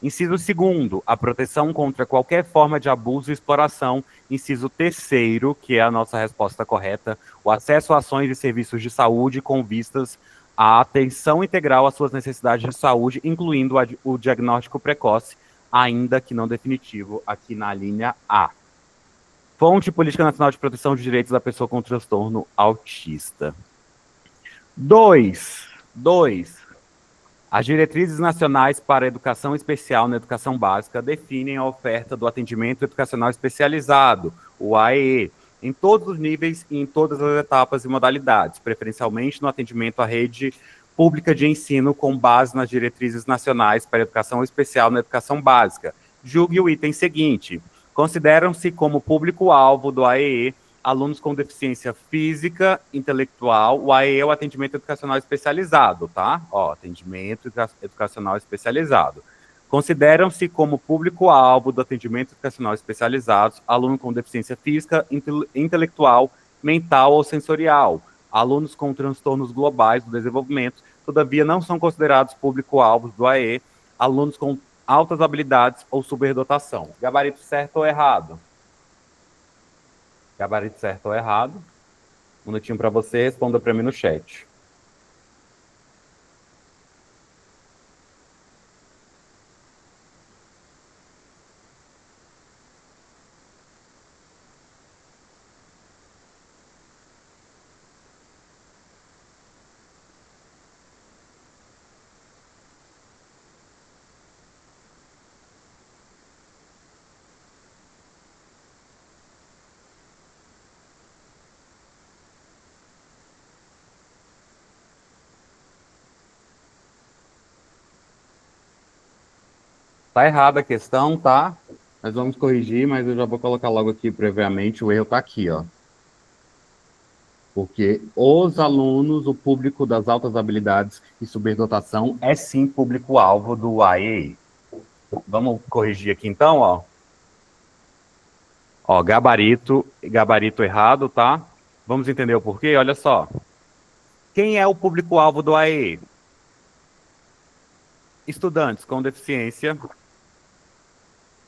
Inciso 2º, a proteção contra qualquer forma de abuso e exploração. Inciso 3º, que é a nossa resposta correta, o acesso a ações e serviços de saúde com vistas à atenção integral às suas necessidades de saúde, incluindo o diagnóstico precoce, ainda que não definitivo, aqui na linha A. Fonte: Política Nacional de Proteção de Direitos da Pessoa com Transtorno Autista. 2. As diretrizes nacionais para a educação especial na educação básica definem a oferta do atendimento educacional especializado, o AEE, em todos os níveis e em todas as etapas e modalidades, preferencialmente no atendimento à rede pública de ensino com base nas diretrizes nacionais para a educação especial na educação básica. Julgue o item seguinte: consideram-se como público-alvo do AEE alunos com deficiência física, intelectual. O AEE é o atendimento educacional especializado, tá? Ó, atendimento educacional especializado. Consideram-se como público-alvo do atendimento educacional especializado aluno com deficiência física, intelectual, mental ou sensorial, alunos com transtornos globais do desenvolvimento, todavia não são considerados público-alvos do AE, alunos com altas habilidades ou superdotação. Gabarito certo ou errado? Gabarito certo ou errado? Um minutinho para você, responda para mim no chat. Tá errada a questão, tá? Nós vamos corrigir, mas eu já vou colocar logo aqui previamente, o erro tá aqui, ó. Porque os alunos, o público das altas habilidades e superdotação é sim público-alvo do AEI. Vamos corrigir aqui então, ó. Ó, gabarito errado, tá? Vamos entender o porquê? Olha só. Quem é o público-alvo do AEI? Estudantes com deficiência,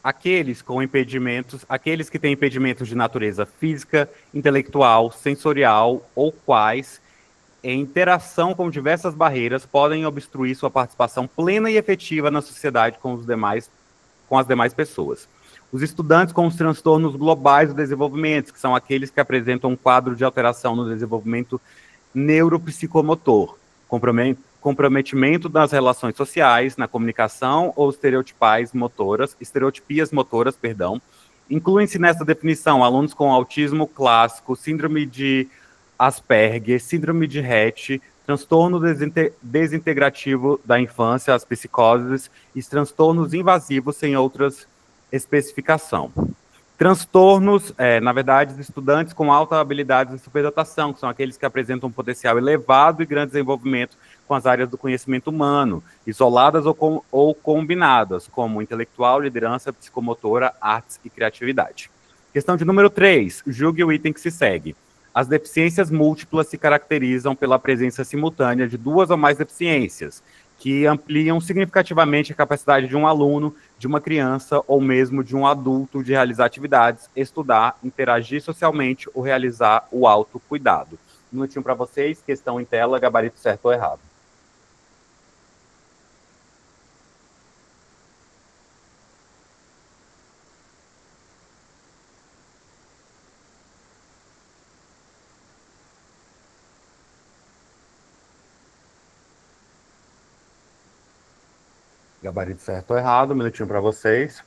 aqueles com impedimentos, aqueles que têm impedimentos de natureza física, intelectual, sensorial ou quais, em interação com diversas barreiras, podem obstruir sua participação plena e efetiva na sociedade com as demais pessoas. Os estudantes com os transtornos globais do desenvolvimento, que são aqueles que apresentam um quadro de alteração no desenvolvimento neuropsicomotor, comprometimento das relações sociais, na comunicação ou estereotipias motoras, incluem-se nessa definição alunos com autismo clássico, síndrome de Asperger, síndrome de Rett, transtorno desintegrativo da infância, as psicoses e transtornos invasivos sem outras especificação. Transtornos, na verdade, estudantes com alta habilidade de superdotação, que são aqueles que apresentam um potencial elevado e grande desenvolvimento com as áreas do conhecimento humano, isoladas ou combinadas, como intelectual, liderança, psicomotora, artes e criatividade. Questão de número 3, julgue o item que se segue. As deficiências múltiplas se caracterizam pela presença simultânea de duas ou mais deficiências, que ampliam significativamente a capacidade de um aluno, de uma criança ou mesmo de um adulto de realizar atividades, estudar, interagir socialmente ou realizar o autocuidado. Um minutinho para vocês, questão em tela, gabarito certo ou errado. Gabarito certo ou errado, um minutinho para vocês.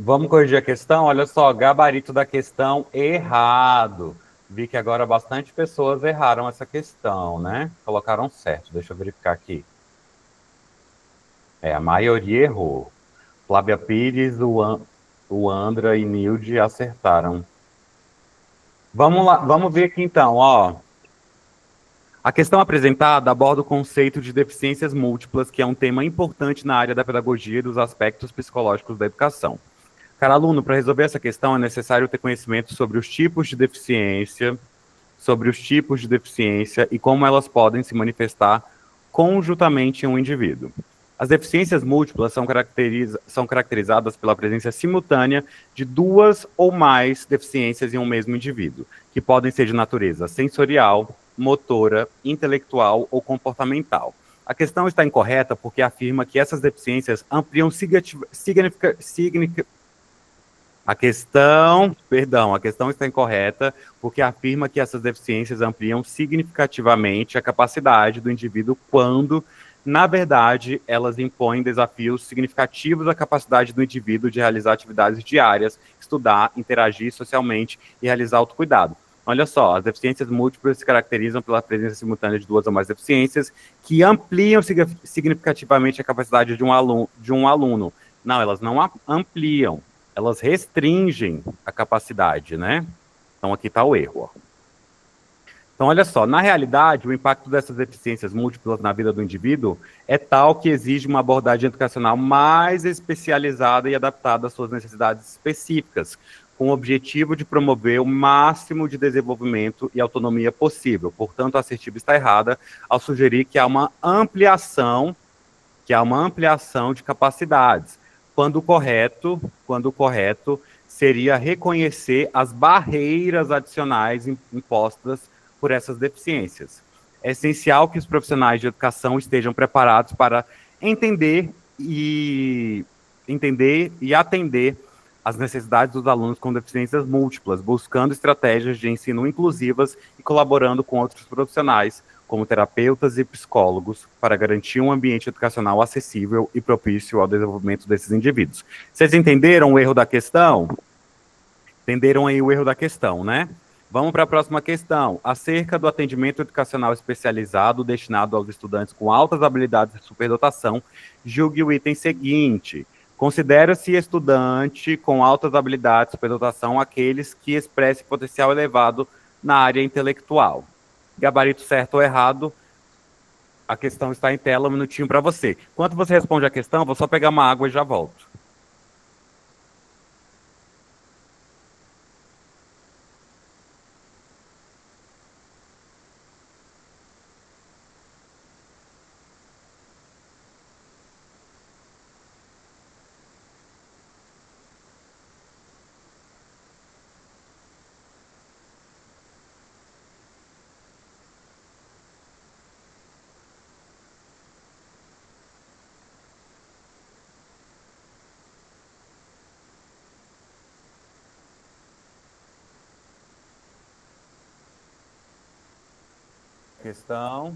Vamos corrigir a questão? Olha só, gabarito da questão errado. Vi que agora bastante pessoas erraram essa questão, né? Colocaram certo, deixa eu verificar aqui. A maioria errou. Flávia Pires, o Andra e Nilde acertaram. Vamos lá, vamos ver aqui então, ó. A questão apresentada aborda o conceito de deficiências múltiplas, que é um tema importante na área da pedagogia e dos aspectos psicológicos da educação. Cara aluno, para resolver essa questão é necessário ter conhecimento sobre os tipos de deficiência, e como elas podem se manifestar conjuntamente em um indivíduo. As deficiências múltiplas são caracterizadas pela presença simultânea de duas ou mais deficiências em um mesmo indivíduo, que podem ser de natureza sensorial, motora, intelectual ou comportamental. A questão está incorreta porque afirma que essas deficiências ampliam A questão está incorreta porque afirma que essas deficiências ampliam significativamente a capacidade do indivíduo quando Na verdade, elas impõem desafios significativos à capacidade do indivíduo de realizar atividades diárias, estudar, interagir socialmente e realizar autocuidado. Olha só, as deficiências múltiplas se caracterizam pela presença simultânea de duas ou mais deficiências que ampliam significativamente a capacidade de um aluno. Não, elas não ampliam, elas restringem a capacidade, né? Então aqui está o erro. Ó. Então, olha só, na realidade, o impacto dessas deficiências múltiplas na vida do indivíduo é tal que exige uma abordagem educacional mais especializada e adaptada às suas necessidades específicas, com o objetivo de promover o máximo de desenvolvimento e autonomia possível. Portanto, a assertiva está errada ao sugerir que há uma ampliação de capacidades, quando o correto seria reconhecer as barreiras adicionais impostas por essas deficiências. É essencial que os profissionais de educação estejam preparados para entender e atender às necessidades dos alunos com deficiências múltiplas, buscando estratégias de ensino inclusivas e colaborando com outros profissionais, como terapeutas e psicólogos, para garantir um ambiente educacional acessível e propício ao desenvolvimento desses indivíduos. Vocês entenderam o erro da questão? Entenderam aí o erro da questão, né? Vamos para a próxima questão. Acerca do atendimento educacional especializado destinado aos estudantes com altas habilidades de superdotação, julgue o item seguinte. Considera-se estudante com altas habilidades de superdotação aqueles que expressem potencial elevado na área intelectual. Gabarito certo ou errado, a questão está em tela, um minutinho para você. Enquanto você responde a questão, vou só pegar uma água e já volto. Questão.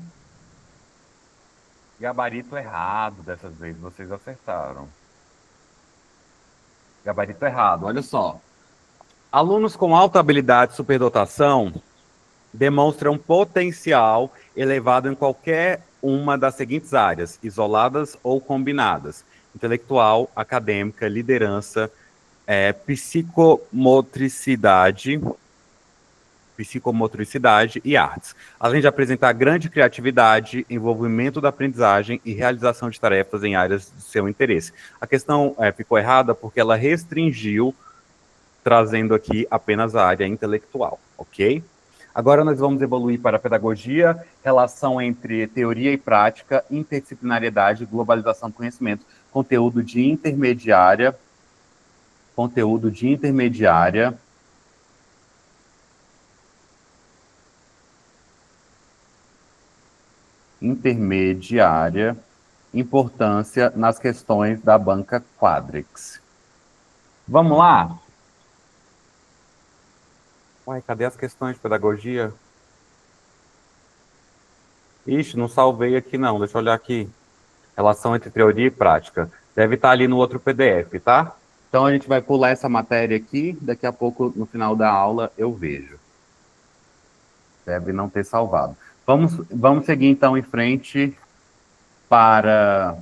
Gabarito errado, dessas vezes vocês acertaram. Gabarito errado, olha só. Alunos com alta habilidade de superdotação demonstram potencial elevado em qualquer uma das seguintes áreas, isoladas ou combinadas: intelectual, acadêmica, liderança, psicomotricidade e artes, além de apresentar grande criatividade, envolvimento da aprendizagem e realização de tarefas em áreas de seu interesse. A questão ficou errada porque ela restringiu, trazendo aqui apenas a área intelectual, ok? Agora nós vamos evoluir para a pedagogia, relação entre teoria e prática, interdisciplinariedade, globalização do conhecimento, conteúdo de intermediária, importância nas questões da banca Quadrix. Vamos lá? Uai, cadê as questões de pedagogia? Ixi, não salvei aqui não, deixa eu olhar aqui. Relação entre teoria e prática. Deve estar ali no outro PDF, tá? Então a gente vai pular essa matéria aqui, daqui a pouco, no final da aula, eu vejo. Deve não ter salvado. Vamos seguir então em frente para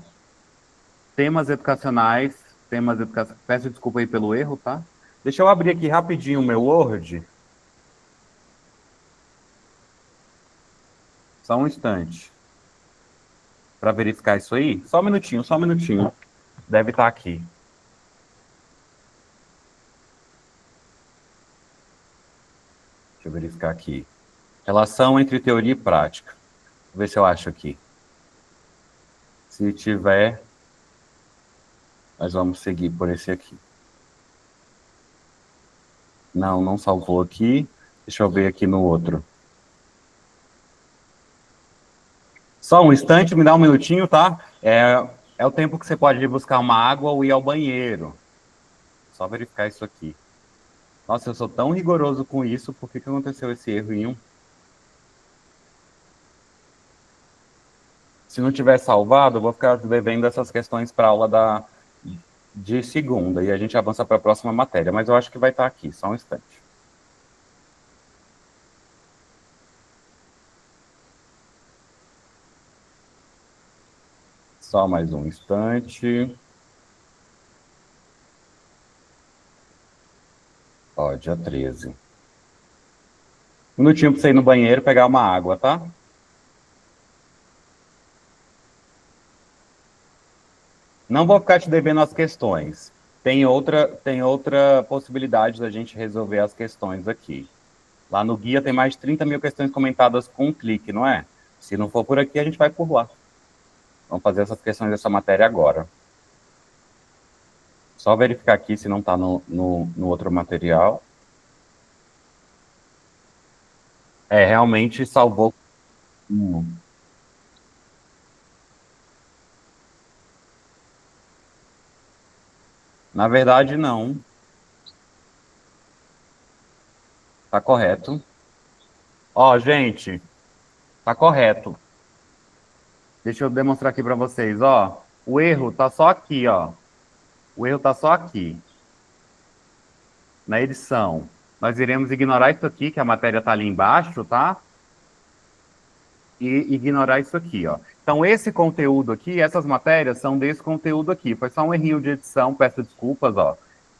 temas educacionais. Peço desculpa aí pelo erro, tá? Deixa eu abrir aqui rapidinho o meu Word. Só um instante. Para verificar isso aí. Só um minutinho. Deve estar aqui. Deixa eu verificar aqui. Relação entre teoria e prática. Vou ver se eu acho aqui. Se tiver, nós vamos seguir por esse aqui. Não salvou aqui. Deixa eu ver aqui no outro. Só um instante, me dá um minutinho, tá? É o tempo que você pode ir buscar uma água ou ir ao banheiro. Só verificar isso aqui. Nossa, eu sou tão rigoroso com isso, por que aconteceu esse erro em um? Se não tiver salvado, eu vou ficar devendo essas questões para a aula de segunda, e a gente avança para a próxima matéria, mas eu acho que vai estar aqui, só um instante. Só mais um instante. Ó, dia 13. Um minutinho para você ir no banheiro pegar uma água, tá? Não vou ficar te devendo as questões. Tem outra possibilidade da gente resolver as questões aqui. Lá no guia tem mais de 30 mil questões comentadas com um clique, não é? Se não for por aqui, a gente vai por lá. Vamos fazer essas questões dessa matéria agora. Só verificar aqui se não está no outro material. Realmente salvou. Na verdade, não. Tá correto. Ó, gente, tá correto. Deixa eu demonstrar aqui para vocês, ó. O erro tá só aqui, ó. O erro tá só aqui. Na edição. Nós iremos ignorar isso aqui, que a matéria tá ali embaixo, tá? E ignorar isso aqui, ó. Então, esse conteúdo aqui, essas matérias são desse conteúdo aqui. Foi só um errinho de edição, peço desculpas, ó.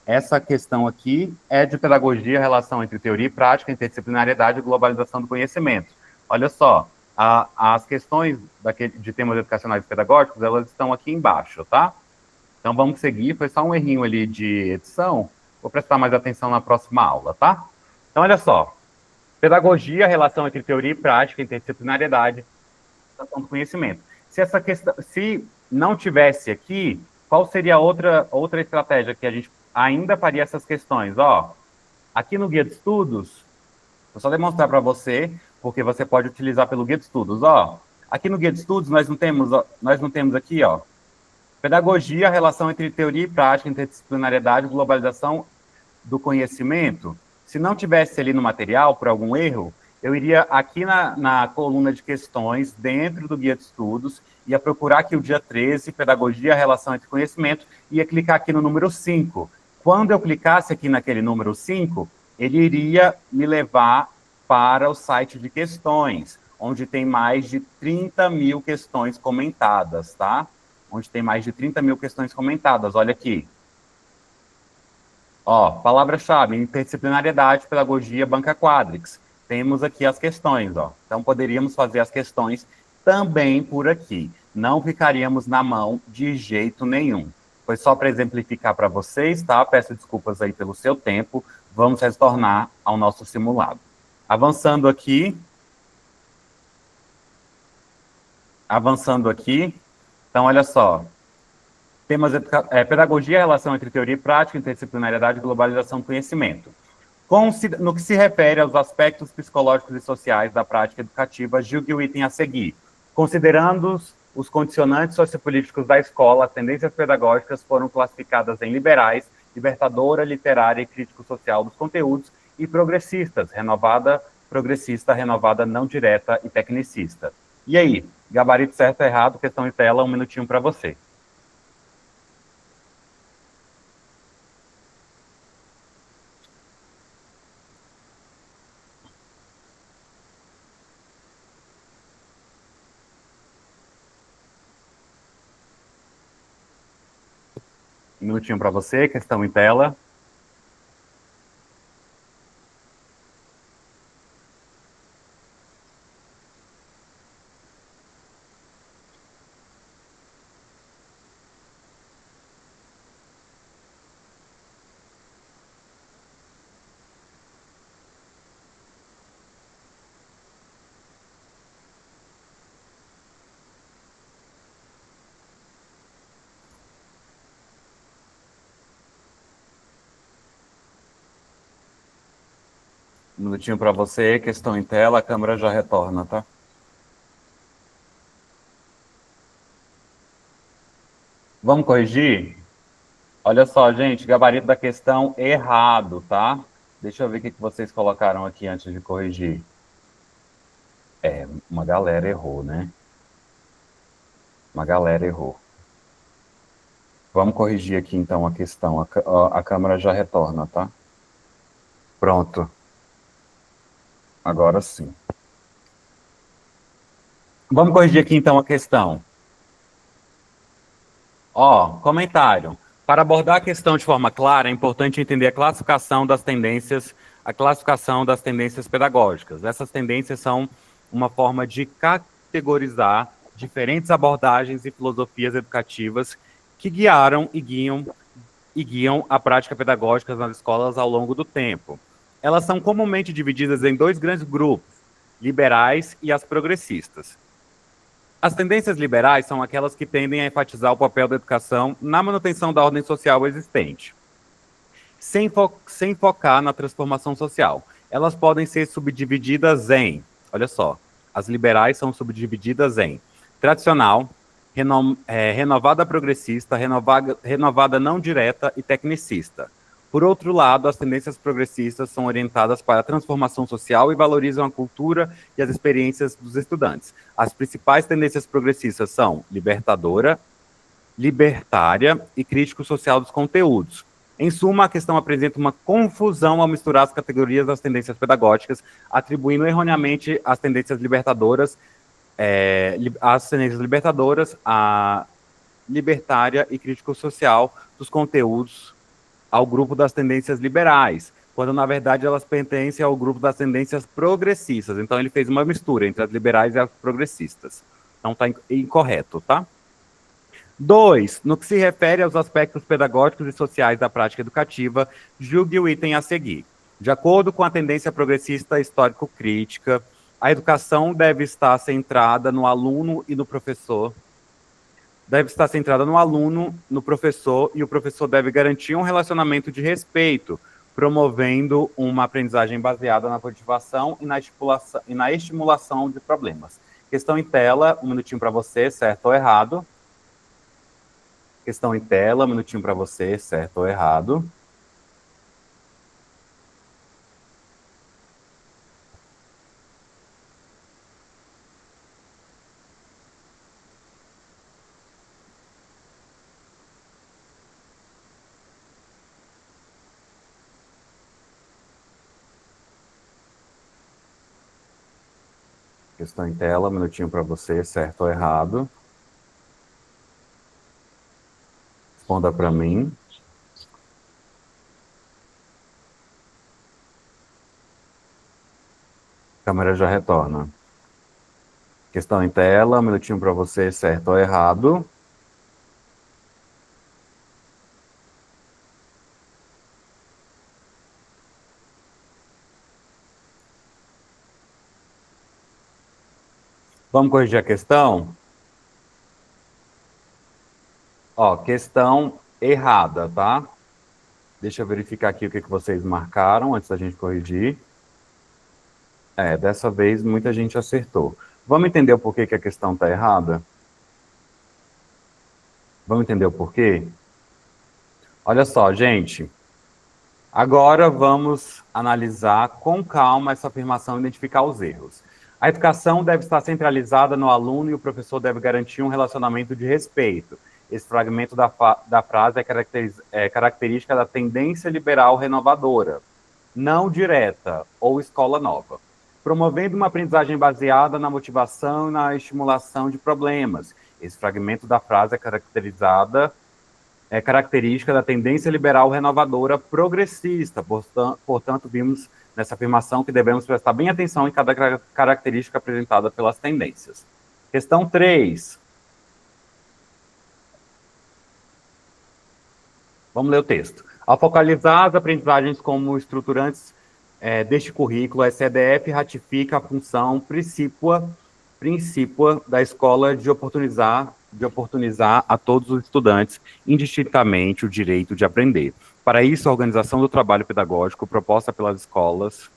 Essa questão aqui é de pedagogia, relação entre teoria e prática, interdisciplinariedade e globalização do conhecimento. Olha só, as questões de temas educacionais e pedagógicos, elas estão aqui embaixo, tá? Então, vamos seguir. Foi só um errinho ali de edição. Vou prestar mais atenção na próxima aula, tá? Então, olha só. Pedagogia, relação entre teoria e prática, interdisciplinariedade, do conhecimento. Se essa questão, se não tivesse aqui, qual seria outra estratégia que a gente ainda faria essas questões? Ó, aqui no guia de estudos, vou só demonstrar para você, porque você pode utilizar pelo guia de estudos. Ó, aqui no guia de estudos nós não temos aqui, ó, pedagogia, relação entre teoria e prática, interdisciplinariedade, globalização do conhecimento. Se não tivesse ali no material, por algum erro, eu iria aqui na coluna de questões, dentro do guia de estudos, ia procurar aqui o dia 13, pedagogia, relação entre conhecimento, ia clicar aqui no número 5. Quando eu clicasse aqui naquele número 5, ele iria me levar para o site de questões, onde tem mais de 30 mil questões comentadas, tá? Onde tem mais de 30 mil questões comentadas, olha aqui. Ó, palavra-chave, interdisciplinariedade, pedagogia, banca quadrix. Temos aqui as questões, ó. Então, poderíamos fazer as questões também por aqui. Não ficaríamos na mão de jeito nenhum. Foi só para exemplificar para vocês, tá? Peço desculpas aí pelo seu tempo. Vamos retornar ao nosso simulado. Avançando aqui. Então, olha só. Temas pedagogia, relação entre teoria e prática, interdisciplinariedade e globalização do conhecimento. No que se refere aos aspectos psicológicos e sociais da prática educativa, julgue o item a seguir. Considerando os condicionantes sociopolíticos da escola, as tendências pedagógicas foram classificadas em liberais, libertadora, literária e crítico-social dos conteúdos, e progressistas, progressista, renovada, não direta e tecnicista. E aí, gabarito certo ou errado, questão em tela, 1 minutinho para você. Um minutinho para você, questão em tela. Um minutinho para você, questão em tela, a câmera já retorna, tá? Vamos corrigir? Olha só, gente, gabarito da questão errado, tá? Deixa eu ver o que vocês colocaram aqui antes de corrigir. Uma galera errou, né? Uma galera errou. Vamos corrigir aqui, então, a questão. A câmera já retorna, tá? Pronto. Agora sim. Vamos corrigir aqui, então, a questão. Ó, comentário. Para abordar a questão de forma clara, é importante entender a classificação das tendências pedagógicas. Essas tendências são uma forma de categorizar diferentes abordagens e filosofias educativas que guiaram e guiam a prática pedagógica nas escolas ao longo do tempo. Elas são comumente divididas em dois grandes grupos, liberais e as progressistas. As tendências liberais são aquelas que tendem a enfatizar o papel da educação na manutenção da ordem social existente, sem focar na transformação social. Elas podem ser subdivididas em, olha só, as liberais são subdivididas em tradicional, renovada progressista, renovada não direta e tecnicista. Por outro lado, as tendências progressistas são orientadas para a transformação social e valorizam a cultura e as experiências dos estudantes. As principais tendências progressistas são libertadora, libertária e crítico social dos conteúdos. Em suma, a questão apresenta uma confusão ao misturar as categorias das tendências pedagógicas, atribuindo erroneamente as tendências libertadoras, a libertária e crítico social dos conteúdos ao grupo das tendências liberais, quando na verdade elas pertencem ao grupo das tendências progressistas. Então ele fez uma mistura entre as liberais e as progressistas. Então está incorreto, tá? 2. No que se refere aos aspectos pedagógicos e sociais da prática educativa, julgue o item a seguir. De acordo com a tendência progressista histórico-crítica, a educação deve estar centrada no aluno e no professor. Deve estar centrada no aluno, no professor, e o professor deve garantir um relacionamento de respeito, promovendo uma aprendizagem baseada na motivação e na estimulação de problemas. Questão em tela, um minutinho para você, certo ou errado. Questão em tela, um minutinho para você, certo ou errado. Questão em tela, um minutinho para você, certo ou errado. Responda para mim. A câmera já retorna. Questão em tela, um minutinho para você, certo ou errado. Vamos corrigir a questão? Ó, questão errada, tá? Deixa eu verificar aqui o que vocês marcaram antes da gente corrigir. Dessa vez muita gente acertou. Vamos entender o porquê que a questão está errada? Vamos entender o porquê? Olha só, gente. Agora vamos analisar com calma essa afirmação e identificar os erros. A educação deve estar centralizada no aluno e o professor deve garantir um relacionamento de respeito. Esse fragmento da frase é característica da tendência liberal renovadora, não direta ou escola nova, promovendo uma aprendizagem baseada na motivação e na estimulação de problemas. Esse fragmento da frase é característica da tendência liberal renovadora progressista. Portanto, vimos nessa afirmação que devemos prestar bem atenção em cada característica apresentada pelas tendências. Questão 3. Vamos ler o texto. Ao focalizar as aprendizagens como estruturantes deste currículo, a SCDF ratifica a função principal da escola de oportunizar a todos os estudantes, indistintamente, o direito de aprender. Para isso, a organização do trabalho pedagógico proposta pelas escolas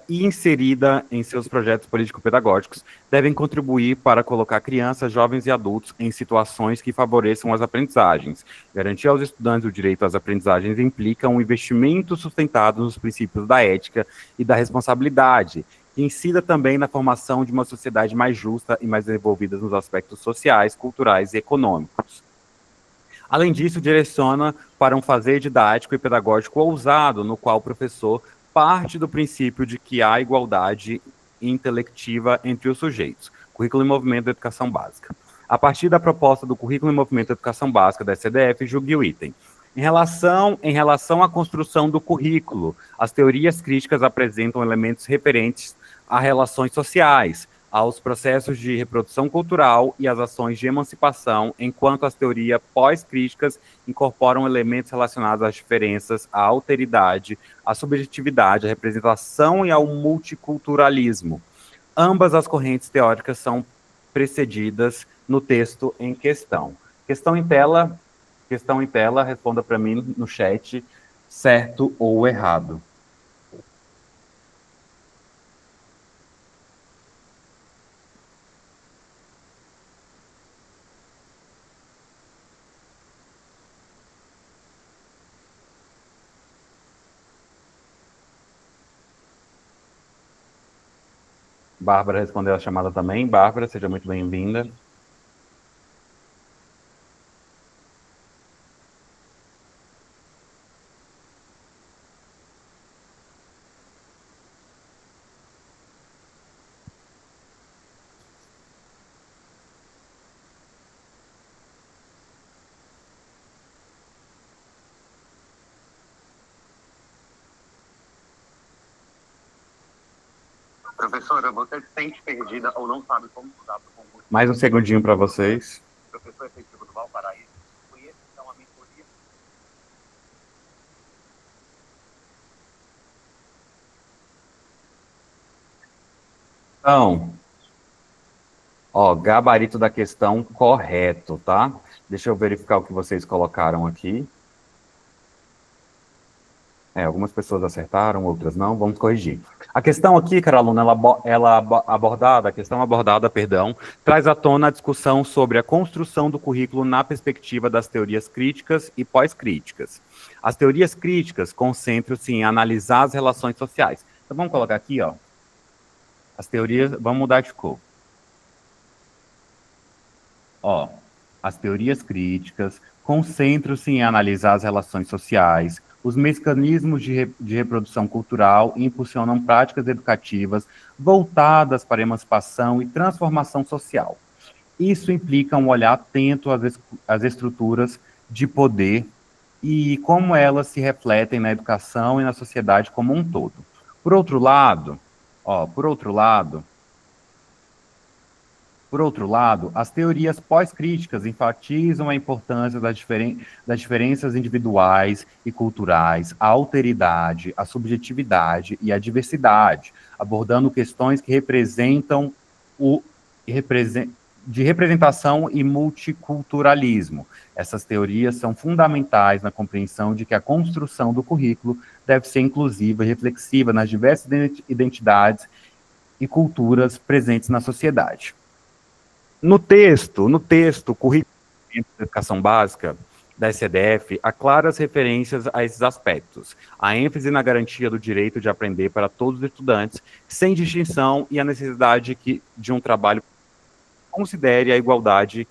e inserida em seus projetos político-pedagógicos devem contribuir para colocar crianças, jovens e adultos em situações que favoreçam as aprendizagens. Garantir aos estudantes o direito às aprendizagens implica um investimento sustentado nos princípios da ética e da responsabilidade, que incida também na formação de uma sociedade mais justa e mais desenvolvida nos aspectos sociais, culturais e econômicos. Além disso, direciona para um fazer didático e pedagógico ousado, no qual o professor parte do princípio de que há igualdade intelectiva entre os sujeitos. Currículo em Movimento da Educação Básica. A partir da proposta do Currículo em Movimento da Educação Básica da SEDF, julgue o item. Em relação à construção do currículo, as teorias críticas apresentam elementos referentes a relações sociais, aos processos de reprodução cultural e às ações de emancipação, enquanto as teorias pós-críticas incorporam elementos relacionados às diferenças, à alteridade, à subjetividade, à representação e ao multiculturalismo. Ambas as correntes teóricas são precedidas no texto em questão. Questão em tela, responda para mim no chat, certo ou errado. Bárbara respondeu a chamada também. Bárbara, seja muito bem-vinda. Professora, você se sente perdida ou não sabe como estudar para o concurso? Mais um segundinho para vocês. Professor efetivo do Valparaíso, conheço então a mentoria. Então, gabarito da questão correto, tá? Deixa eu verificar o que vocês colocaram aqui. Algumas pessoas acertaram, outras não, vamos corrigir. A questão aqui, cara aluna, a questão abordada, traz à tona a discussão sobre a construção do currículo na perspectiva das teorias críticas e pós-críticas. As teorias críticas concentram-se em analisar as relações sociais. Então vamos colocar aqui, as teorias, vamos mudar de cor. As teorias críticas concentram-se em analisar as relações sociais, os mecanismos de reprodução cultural e impulsionam práticas educativas voltadas para a emancipação e transformação social. Isso implica um olhar atento às estruturas de poder e como elas se refletem na educação e na sociedade como um todo. Por outro lado, as teorias pós-críticas enfatizam a importância das diferenças individuais e culturais, a alteridade, a subjetividade e a diversidade, abordando questões que representam de representação e multiculturalismo. Essas teorias são fundamentais na compreensão de que a construção do currículo deve ser inclusiva e reflexiva nas diversas identidades e culturas presentes na sociedade. No texto, Currículo de Educação Básica da SEDF, há claras referências a esses aspectos. A ênfase na garantia do direito de aprender para todos os estudantes, sem distinção, e a necessidade de um trabalho que considere a igualdade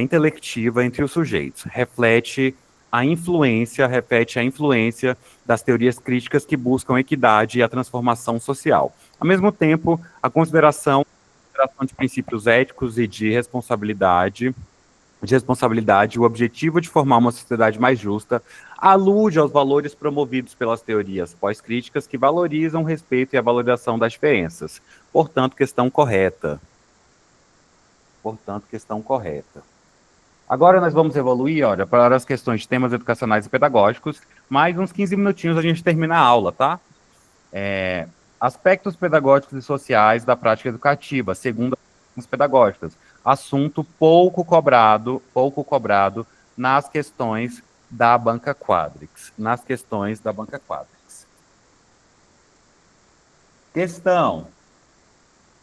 intelectiva entre os sujeitos. Repete a influência das teorias críticas que buscam a equidade e a transformação social. Ao mesmo tempo, a consideração de princípios éticos e de responsabilidade, o objetivo de formar uma sociedade mais justa, alude aos valores promovidos pelas teorias pós-críticas que valorizam o respeito e a valorização das diferenças. Portanto, questão correta. Agora nós vamos evoluir, para as questões de temas educacionais e pedagógicos. Mais uns 15 minutinhos a gente termina a aula, tá? Aspectos pedagógicos e sociais da prática educativa, segundo as pedagógicas. Assunto pouco cobrado nas questões da banca Quadrix. Questão.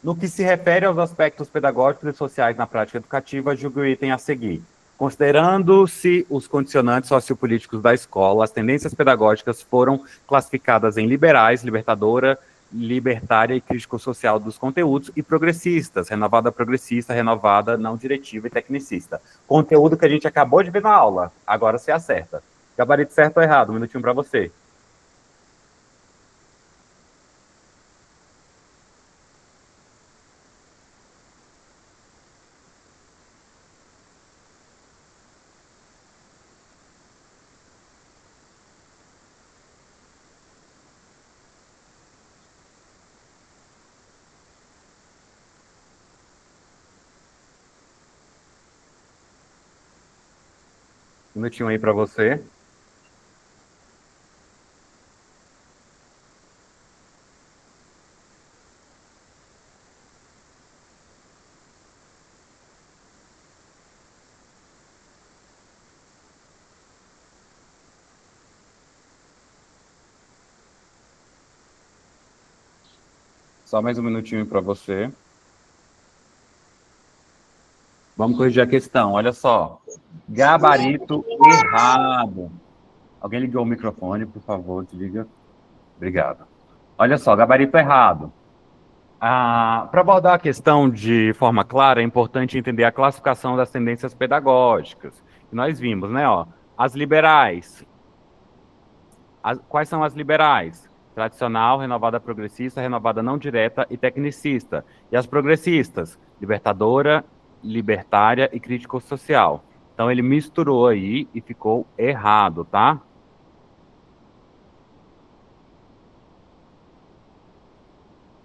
No que se refere aos aspectos pedagógicos e sociais na prática educativa, julgue o item a seguir. Considerando-se os condicionantes sociopolíticos da escola, as tendências pedagógicas foram classificadas em liberais, libertadora, libertária e crítico-social dos conteúdos, e progressistas, progressista, renovada, não diretiva e tecnicista. Conteúdo que a gente acabou de ver na aula, agora você acerta. Gabarito certo ou errado? Um minutinho para você. Um minutinho aí para você. Só mais um minutinho para você. Vamos corrigir a questão. Olha só. Gabarito errado. Alguém ligou o microfone, por favor, desliga. Obrigado. Olha só, gabarito errado. Para abordar a questão de forma clara, é importante entender a classificação das tendências pedagógicas. Nós vimos, né? Ó, as liberais. Quais são as liberais? Tradicional, renovada progressista, renovada não direta e tecnicista. E as progressistas? Libertadora, libertária e crítico-social. Então, ele misturou aí e ficou errado, tá?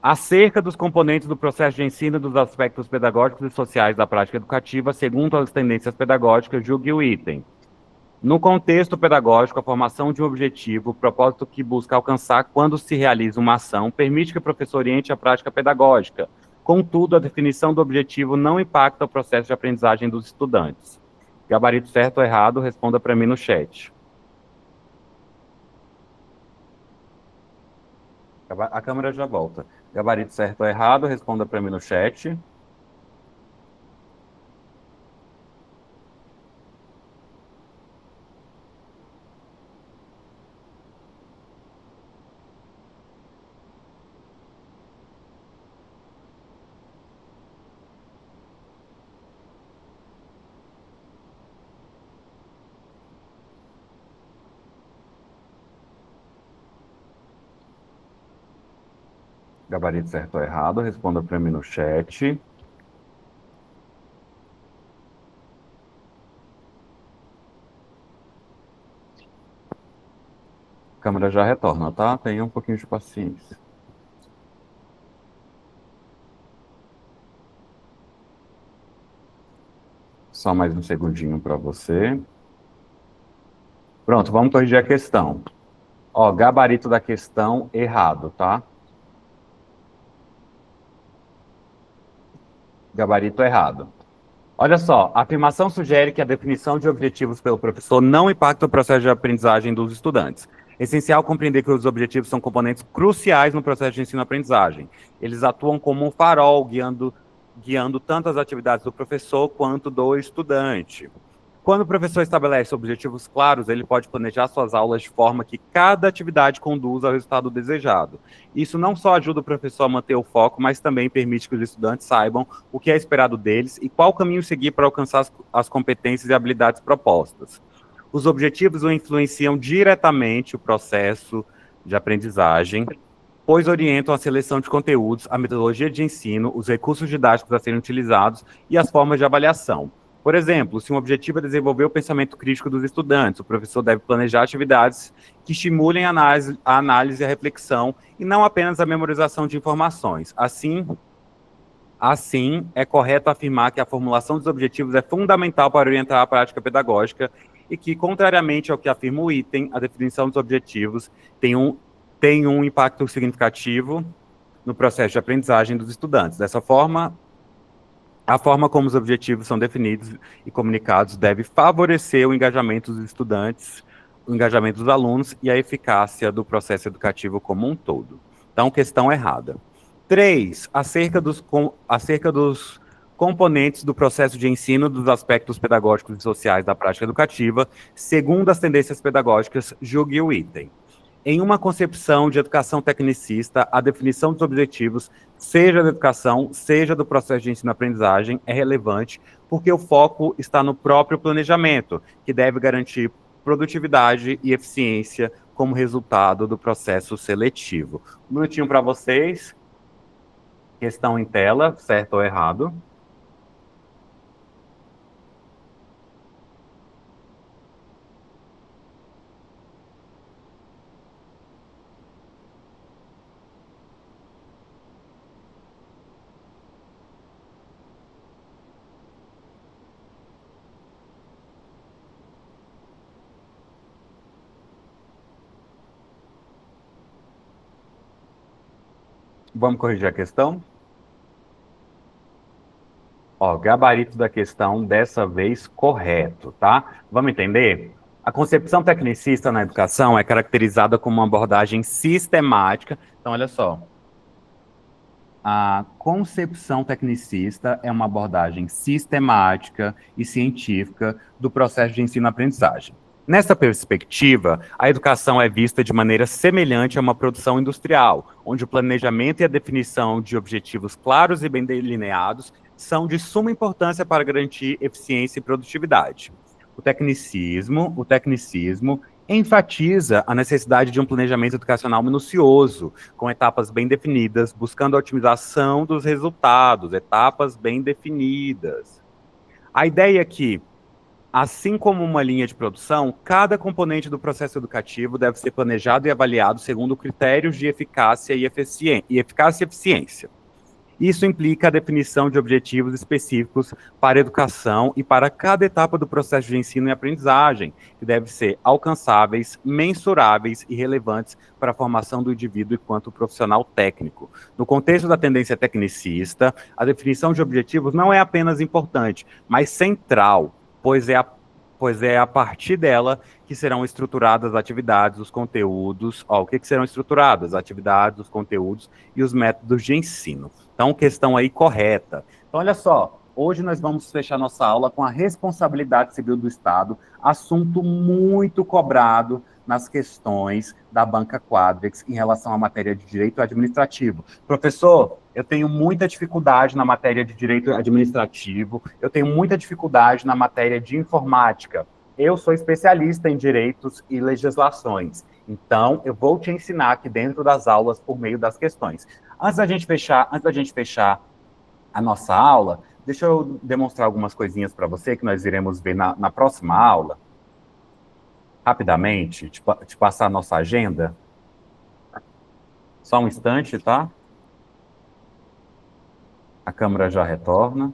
Acerca dos componentes do processo de ensino dos aspectos pedagógicos e sociais da prática educativa, segundo as tendências pedagógicas, julgue o item. No contexto pedagógico, a formação de um objetivo, o propósito que busca alcançar quando se realiza uma ação, permite que o professor oriente a prática pedagógica. Contudo, a definição do objetivo não impacta o processo de aprendizagem dos estudantes. Gabarito certo ou errado, responda para mim no chat. A câmera já volta. Gabarito certo ou errado, responda para mim no chat. Gabarito certo ou errado, responda para mim no chat. A câmera já retorna, tá? Tenha um pouquinho de paciência. Só mais um segundinho para você. Pronto, vamos corrigir a questão. Ó, gabarito da questão errado, tá? Gabarito errado. Olha só, a afirmação sugere que a definição de objetivos pelo professor não impacta o processo de aprendizagem dos estudantes. É essencial compreender que os objetivos são componentes cruciais no processo de ensino-aprendizagem. Eles atuam como um farol, guiando tanto as atividades do professor quanto do estudante. Quando o professor estabelece objetivos claros, ele pode planejar suas aulas de forma que cada atividade conduza ao resultado desejado. Isso não só ajuda o professor a manter o foco, mas também permite que os estudantes saibam o que é esperado deles e qual caminho seguir para alcançar as competências e habilidades propostas. Os objetivos influenciam diretamente o processo de aprendizagem, pois orientam a seleção de conteúdos, a metodologia de ensino, os recursos didáticos a serem utilizados e as formas de avaliação. Por exemplo, se um objetivo é desenvolver o pensamento crítico dos estudantes, o professor deve planejar atividades que estimulem a análise e a reflexão, e não apenas a memorização de informações. Assim, é correto afirmar que a formulação dos objetivos é fundamental para orientar a prática pedagógica e que, contrariamente ao que afirma o item, a definição dos objetivos tem um impacto significativo no processo de aprendizagem dos estudantes. Dessa forma, a forma como os objetivos são definidos e comunicados deve favorecer o engajamento dos estudantes, o engajamento dos alunos e a eficácia do processo educativo como um todo. Então, questão errada. 3. Acerca dos componentes do processo de ensino dos aspectos pedagógicos e sociais da prática educativa, segundo as tendências pedagógicas, julgue o item. Em uma concepção de educação tecnicista, a definição dos objetivos, seja da educação, seja do processo de ensino-aprendizagem, é relevante porque o foco está no próprio planejamento, que deve garantir produtividade e eficiência como resultado do processo seletivo. Um minutinho para vocês. Questão em tela, certo ou errado? Vamos corrigir a questão? Ó, gabarito da questão, dessa vez, correto, tá? Vamos entender? A concepção tecnicista na educação é caracterizada como uma abordagem sistemática. Então, olha só. A concepção tecnicista é uma abordagem sistemática e científica do processo de ensino-aprendizagem. Nessa perspectiva, a educação é vista de maneira semelhante a uma produção industrial, onde o planejamento e a definição de objetivos claros e bem delineados são de suma importância para garantir eficiência e produtividade. O tecnicismo enfatiza a necessidade de um planejamento educacional minucioso, com etapas bem definidas, buscando a otimização dos resultados, etapas bem definidas. A ideia é que, assim como uma linha de produção, cada componente do processo educativo deve ser planejado e avaliado segundo critérios de eficácia e eficiência. Isso implica a definição de objetivos específicos para a educação e para cada etapa do processo de ensino e aprendizagem, que devem ser alcançáveis, mensuráveis e relevantes para a formação do indivíduo enquanto profissional técnico. No contexto da tendência tecnicista, a definição de objetivos não é apenas importante, mas central, pois é a partir dela que serão estruturadas as atividades, os conteúdos. O que serão estruturadas? As atividades, os conteúdos e os métodos de ensino. Então, questão aí correta. Então, olha só, hoje nós vamos fechar nossa aula com a responsabilidade civil do Estado, assunto muito cobrado nas questões da banca Quadrex em relação à matéria de direito administrativo. Professor, eu tenho muita dificuldade na matéria de direito administrativo, eu tenho muita dificuldade na matéria de informática. Eu sou especialista em direitos e legislações, então eu vou te ensinar aqui dentro das aulas por meio das questões. Antes da gente fechar a nossa aula, deixa eu demonstrar algumas coisinhas para você que nós iremos ver na próxima aula. Rapidamente, te passar a nossa agenda. Só um instante, tá? A câmera já retorna.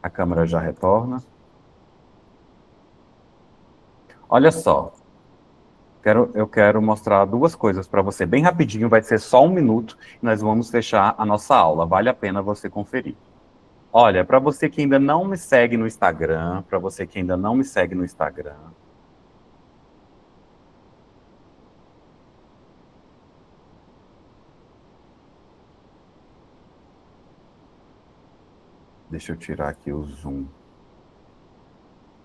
A câmera já retorna. Olha só. Eu quero mostrar duas coisas para você. Bem rapidinho, vai ser só 1 minuto. E nós vamos fechar a nossa aula. Vale a pena você conferir. Olha, para você que ainda não me segue no Instagram, deixa eu tirar aqui o zoom.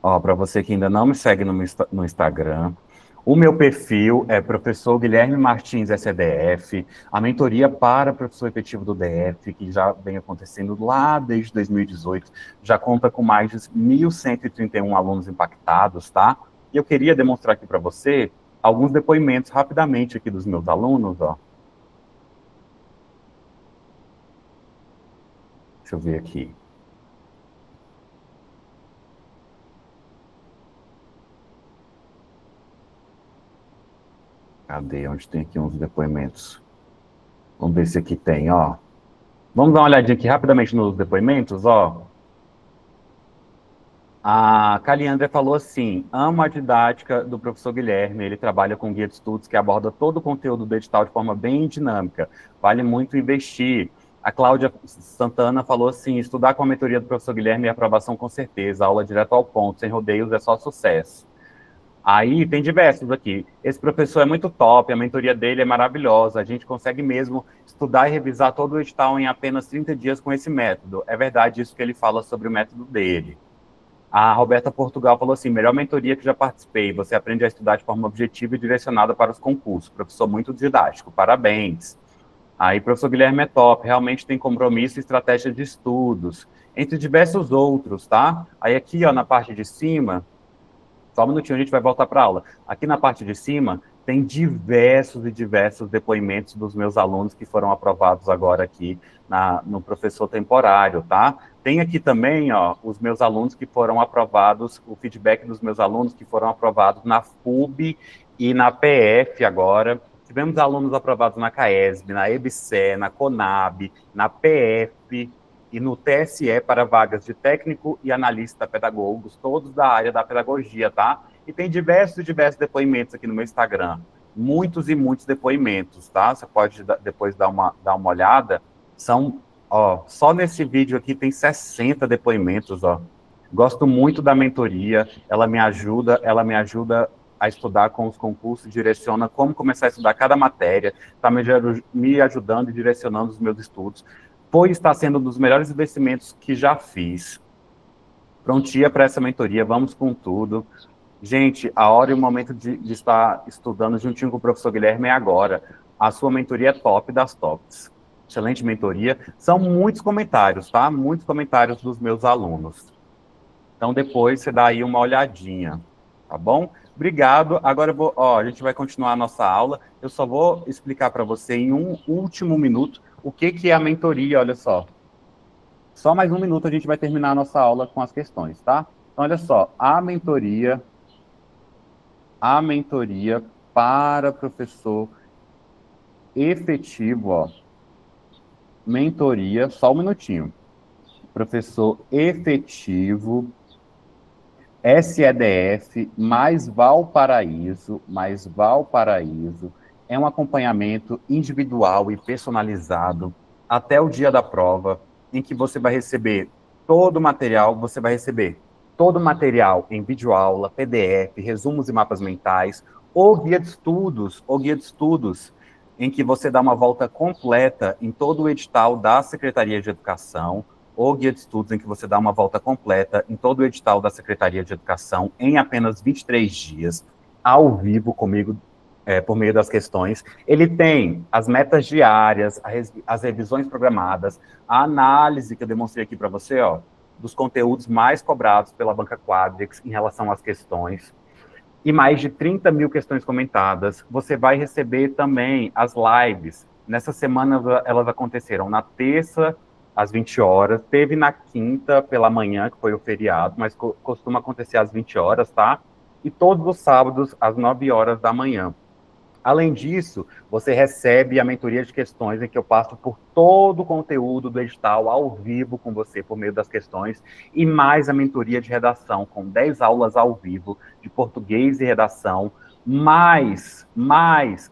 Ó, para você que ainda não me segue no Instagram, o meu perfil é Professor Guilherme Martins SEDF, a mentoria para professor efetivo do DF, que já vem acontecendo lá desde 2018, já conta com mais de 1.131 alunos impactados, tá? E eu queria demonstrar aqui para você alguns depoimentos rapidamente aqui dos meus alunos, ó. Deixa eu ver aqui. Cadê? Onde tem aqui uns depoimentos? Vamos ver se aqui tem, ó. Vamos dar uma olhadinha aqui rapidamente nos depoimentos, ó. A Caliandra falou assim: amo a didática do professor Guilherme, ele trabalha com guia de estudos que aborda todo o conteúdo do edital de forma bem dinâmica, vale muito investir. A Cláudia Santana falou assim: estudar com a mentoria do professor Guilherme é aprovação com certeza, aula direto ao ponto, sem rodeios é só sucesso. Aí tem diversos aqui. Esse professor é muito top, a mentoria dele é maravilhosa, a gente consegue mesmo estudar e revisar todo o edital em apenas 30 dias com esse método. É verdade isso que ele fala sobre o método dele. A Roberta Portugal falou assim, melhor mentoria que já participei, você aprende a estudar de forma objetiva e direcionada para os concursos. Professor muito didático, parabéns. Aí, professor Guilherme é top, realmente tem compromisso e estratégia de estudos, entre diversos outros, tá? Aí aqui, ó, na parte de cima, só um minutinho, a gente vai voltar para a aula. Aqui na parte de cima, tem diversos e diversos depoimentos dos meus alunos que foram aprovados agora aqui no professor temporário, tá? Tem aqui também, ó, os meus alunos que foram aprovados, o feedback dos meus alunos que foram aprovados na FUB e na PF agora. Tivemos alunos aprovados na CAESB, na EBSE, na CONAB, na PF e no TSE para vagas de técnico e analista pedagogos, todos da área da pedagogia, tá? E tem diversos depoimentos aqui no meu Instagram. Muitos e muitos depoimentos, tá? Você pode depois dar uma olhada. São, ó, só nesse vídeo aqui tem 60 depoimentos, ó. Gosto muito da mentoria, ela me ajuda a estudar com os concursos, direciona como começar a estudar cada matéria, está me ajudando e direcionando os meus estudos, pois está sendo um dos melhores investimentos que já fiz. Prontinha para essa mentoria, vamos com tudo. Gente, a hora e o momento de estar estudando juntinho com o professor Guilherme é agora. A sua mentoria é top das tops. Excelente mentoria. São muitos comentários, tá? Muitos comentários dos meus alunos. Então, depois você dá aí uma olhadinha, tá bom? Obrigado. Agora a gente vai continuar a nossa aula. Eu só vou explicar para você em um último minuto o que é a mentoria, olha só. Só mais um minuto a gente vai terminar a nossa aula com as questões, tá? Então, olha só, a mentoria para professor efetivo, ó. Mentoria, só um minutinho. Professor efetivo, SEDF, mais Valparaíso, é um acompanhamento individual e personalizado até o dia da prova, em que você vai receber todo o material, em videoaula, PDF, resumos e mapas mentais, ou guia de estudos, em que você dá uma volta completa em todo o edital da Secretaria de Educação, ou guia de estudos em que você dá uma volta completa em todo o edital da Secretaria de Educação em apenas 23 dias, ao vivo comigo, por meio das questões. Ele tem as metas diárias, as revisões programadas, a análise que eu demonstrei aqui para você, ó, dos conteúdos mais cobrados pela banca Quadrix em relação às questões, e mais de 30 mil questões comentadas. Você vai receber também as lives. Nessa semana elas aconteceram na terça, às 20 horas, teve na quinta pela manhã, que foi o feriado, mas costuma acontecer às 20 horas, tá? E todos os sábados, às 9 horas da manhã. Além disso, você recebe a mentoria de questões, em que eu passo por todo o conteúdo do edital ao vivo com você, por meio das questões, e mais a mentoria de redação, com 10 aulas ao vivo de português e redação, mais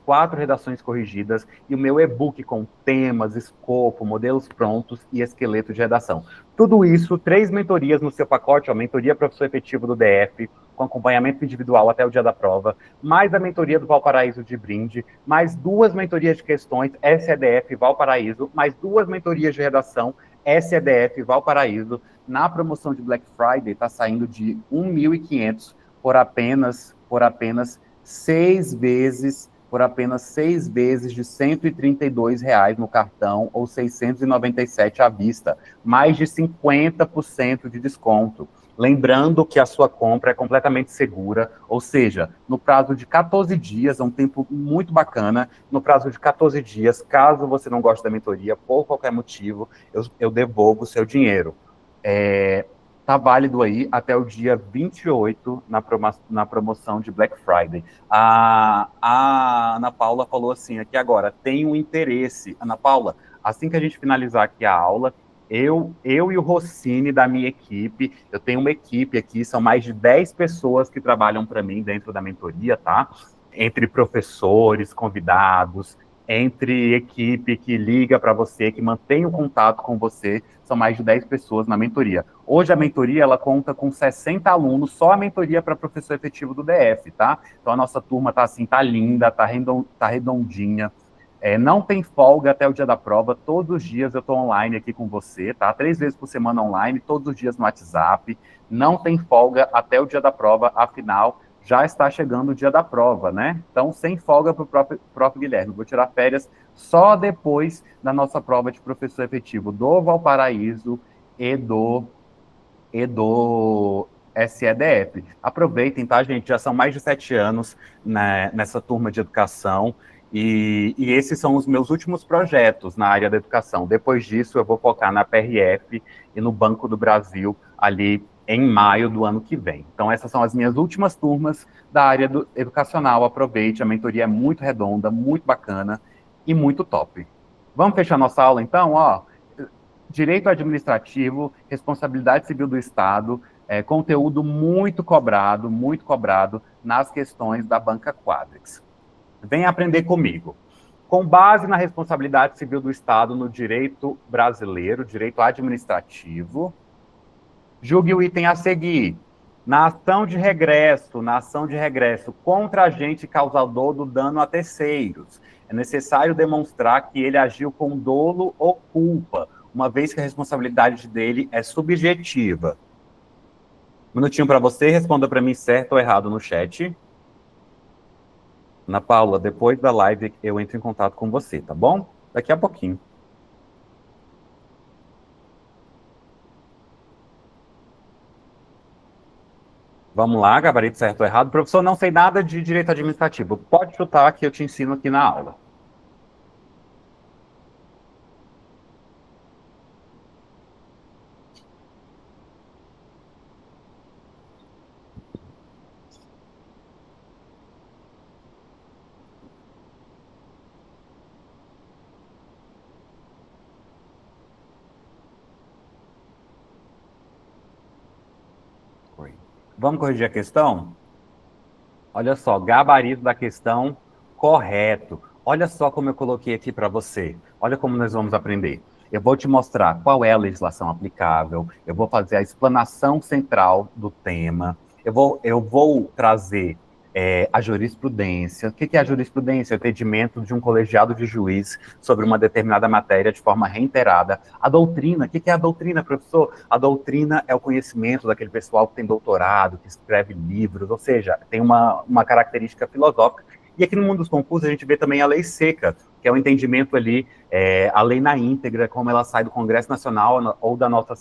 4 redações corrigidas e o meu e-book com temas, escopo, modelos prontos e esqueleto de redação. Tudo isso, 3 mentorias no seu pacote, ó, mentoria professor efetivo do DF, com acompanhamento individual até o dia da prova, mais a mentoria do Valparaíso de brinde, mais 2 mentorias de questões, SEDF Valparaíso, mais 2 mentorias de redação, SEDF Valparaíso. Na promoção de Black Friday, está saindo de R$ 1.500 por apenas 6 vezes de R$ 132 no cartão, ou 697 à vista, mais de 50% de desconto. Lembrando que a sua compra é completamente segura, ou seja, no prazo de 14 dias, é um tempo muito bacana, no prazo de 14 dias, caso você não goste da mentoria, por qualquer motivo, eu devolvo o seu dinheiro. Tá válido aí até o dia 28 na promoção de Black Friday. A Ana Paula falou assim, aqui agora, tem um interesse. Ana Paula, assim que a gente finalizar aqui a aula, eu e o Rossini da minha equipe, eu tenho uma equipe aqui, são mais de 10 pessoas que trabalham para mim dentro da mentoria, tá? Entre professores, convidados, entre equipe que liga para você, que mantém o contato com você, são mais de 10 pessoas na mentoria. Hoje a mentoria, ela conta com 60 alunos, só a mentoria para professor efetivo do DF, tá? Então a nossa turma tá assim, tá linda, tá redondinha. Não tem folga até o dia da prova, todos os dias eu estou online aqui com você, tá? 3 vezes por semana online, todos os dias no WhatsApp, não tem folga até o dia da prova, afinal, já está chegando o dia da prova, né? Então, sem folga para o prof. Guilherme, vou tirar férias só depois da nossa prova de professor efetivo do Valparaíso e do SEDF. Aproveitem, tá, gente? Já são mais de 7 anos, né, nessa turma de educação, e esses são os meus últimos projetos na área da educação. Depois disso, eu vou focar na PRF e no Banco do Brasil, ali em maio do ano que vem. Então, essas são as minhas últimas turmas da área educacional. Aproveite, a mentoria é muito redonda, muito bacana e muito top. Vamos fechar nossa aula, então? Ó, direito administrativo, responsabilidade civil do Estado, conteúdo muito cobrado nas questões da banca Quadrix. Vem aprender comigo. Com base na responsabilidade civil do Estado no direito brasileiro, direito administrativo, julgue o item a seguir. Na ação de regresso contra agente causador do dano a terceiros, é necessário demonstrar que ele agiu com dolo ou culpa, uma vez que a responsabilidade dele é subjetiva. Um minutinho para você, responda para mim certo ou errado no chat. Ana Paula, depois da live eu entro em contato com você, tá bom? Daqui a pouquinho. Vamos lá, gabarito certo ou errado. Professor, não sei nada de direito administrativo. Pode chutar que eu te ensino aqui na aula. Vamos corrigir a questão? Olha só, gabarito da questão correto. Olha só como eu coloquei aqui para você. Olha como nós vamos aprender. Eu vou te mostrar qual é a legislação aplicável, eu vou fazer a explanação central do tema, eu vou trazer a jurisprudência. O que é a jurisprudência? O entendimento de um colegiado de juiz sobre uma determinada matéria de forma reiterada. A doutrina, o que é a doutrina, professor? A doutrina é o conhecimento daquele pessoal que tem doutorado, que escreve livros, ou seja, tem uma característica filosófica. E aqui no mundo dos concursos a gente vê também a lei seca, que é o entendimento ali, a lei na íntegra, como ela sai do Congresso Nacional ou da nossa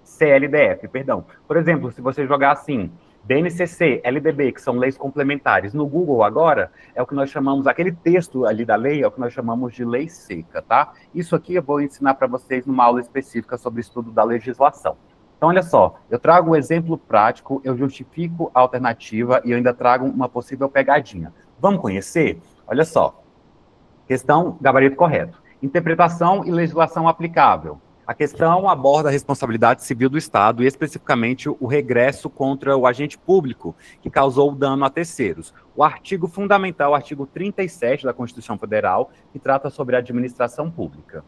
CLDF, perdão. Por exemplo, se você jogar assim, BNCC, LDB, que são leis complementares, no Google agora, é o que nós chamamos, aquele texto ali da lei, é o que nós chamamos de lei seca, tá? Isso aqui eu vou ensinar para vocês numa aula específica sobre o estudo da legislação. Então, olha só, eu trago um exemplo prático, eu justifico a alternativa e eu ainda trago uma possível pegadinha. Vamos conhecer? Olha só, questão, gabarito correto. Interpretação e legislação aplicável. A questão aborda a responsabilidade civil do Estado e, especificamente, o regresso contra o agente público que causou o dano a terceiros. O artigo fundamental, o artigo 37 da Constituição Federal, que trata sobre a administração pública.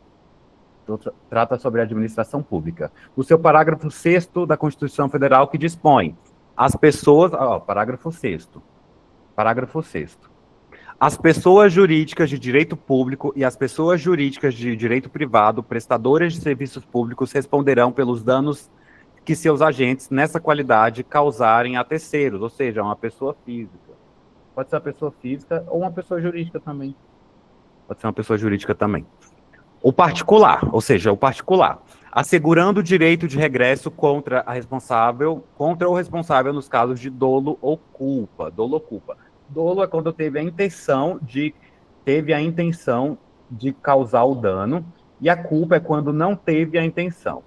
O seu parágrafo 6º da Constituição Federal, que dispõe as pessoas... parágrafo 6º. As pessoas jurídicas de direito público e as pessoas jurídicas de direito privado, prestadoras de serviços públicos, responderão pelos danos que seus agentes, nessa qualidade, causarem a terceiros, ou seja, uma pessoa física. Pode ser uma pessoa física ou uma pessoa jurídica também. O particular, ou seja, o particular, assegurando o direito de regresso contra o responsável nos casos de dolo ou culpa. Dolo é quando teve a intenção de causar o dano, e a culpa é quando não teve a intenção.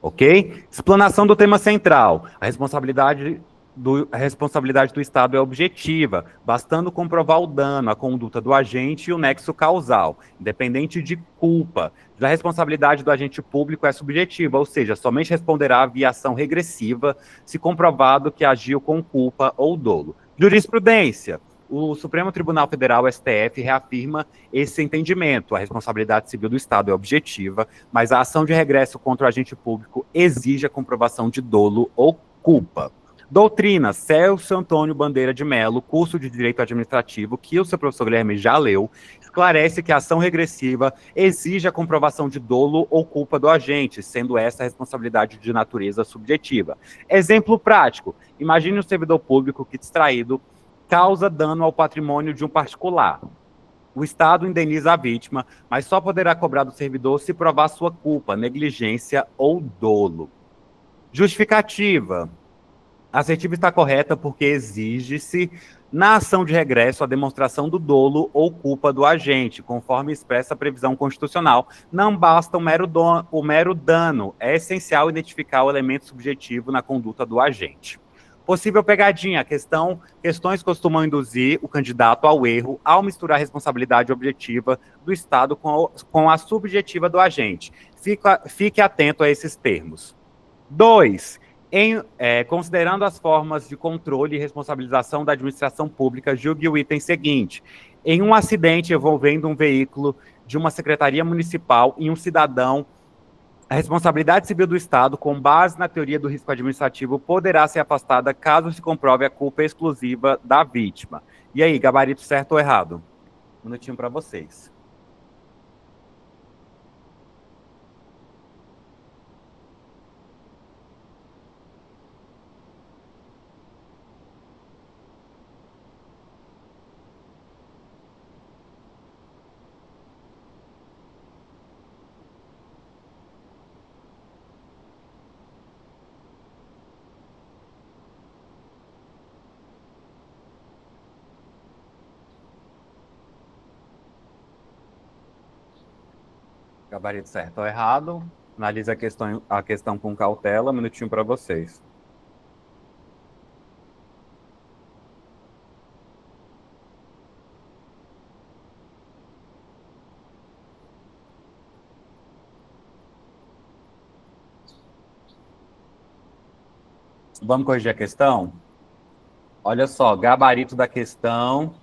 Ok? Explanação do tema central. A responsabilidade do Estado é objetiva, bastando comprovar o dano, a conduta do agente e o nexo causal, independente de culpa. A responsabilidade do agente público é subjetiva, ou seja, somente responderá via ação regressiva se comprovado que agiu com culpa ou dolo. Jurisprudência. O Supremo Tribunal Federal, STF, reafirma esse entendimento. A responsabilidade civil do Estado é objetiva, mas a ação de regresso contra o agente público exige a comprovação de dolo ou culpa. Doutrina, Celso Antônio Bandeira de Mello, curso de Direito Administrativo, que o seu professor Guilherme já leu, esclarece que a ação regressiva exige a comprovação de dolo ou culpa do agente, sendo essa a responsabilidade de natureza subjetiva. Exemplo prático, imagine um servidor público que, distraído, causa dano ao patrimônio de um particular. O Estado indeniza a vítima, mas só poderá cobrar do servidor se provar sua culpa, negligência ou dolo. Justificativa. A assertiva está correta porque exige-se, na ação de regresso, a demonstração do dolo ou culpa do agente, conforme expressa a previsão constitucional. Não basta o mero dano, é essencial identificar o elemento subjetivo na conduta do agente. Possível pegadinha, questões costumam induzir o candidato ao erro ao misturar a responsabilidade objetiva do Estado com a subjetiva do agente. Fique atento a esses termos. 2. Considerando as formas de controle e responsabilização da administração pública, julgue o item seguinte. Em um acidente envolvendo um veículo de uma secretaria municipal e um cidadão, a responsabilidade civil do Estado, com base na teoria do risco administrativo, poderá ser afastada caso se comprove a culpa exclusiva da vítima. E aí, gabarito certo ou errado? Um minutinho para vocês. Gabarito certo ou errado? Analise a questão com cautela. Um minutinho para vocês. Vamos corrigir a questão? Olha só, gabarito da questão.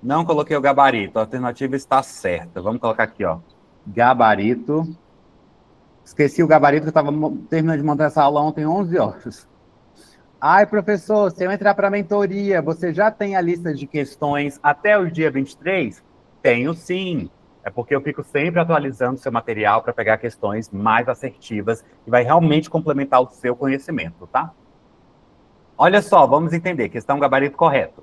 Não coloquei o gabarito, a alternativa está certa. Vamos colocar aqui, ó. Gabarito. Esqueci o gabarito, que eu estava terminando de montar essa aula ontem, 11 horas. Ai, professor, se eu entrar para a mentoria, você já tem a lista de questões até o dia 23? Tenho sim. É porque eu fico sempre atualizando o seu material para pegar questões mais assertivas e vai realmente complementar o seu conhecimento, tá? Olha só, vamos entender. Questão gabarito correto.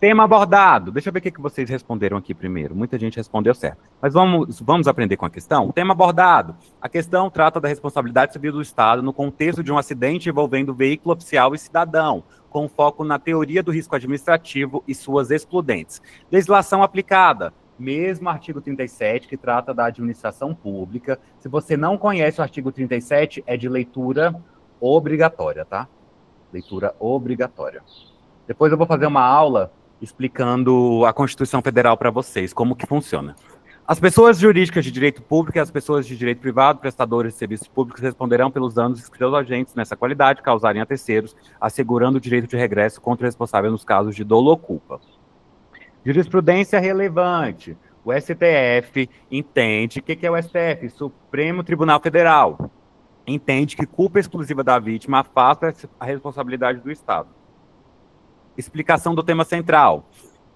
Tema abordado. Deixa eu ver o que vocês responderam aqui primeiro. Muita gente respondeu certo. Mas vamos aprender com a questão? O tema abordado. A questão trata da responsabilidade civil do Estado no contexto de um acidente envolvendo veículo oficial e cidadão, com foco na teoria do risco administrativo e suas excludentes. Legislação aplicada. Mesmo artigo 37, que trata da administração pública. Se você não conhece o artigo 37, é de leitura obrigatória, tá? Leitura obrigatória. Depois eu vou fazer uma aula explicando a Constituição Federal para vocês, como que funciona. As pessoas jurídicas de direito público e as pessoas de direito privado, prestadores de serviços públicos, responderão pelos danos que seus agentes nessa qualidade causarem a terceiros, assegurando o direito de regresso contra o responsável nos casos de dolo ou culpa. Jurisprudência relevante. O STF entende, o que é o STF? Supremo Tribunal Federal. Entende que culpa exclusiva da vítima afasta a responsabilidade do Estado. Explicação do tema central.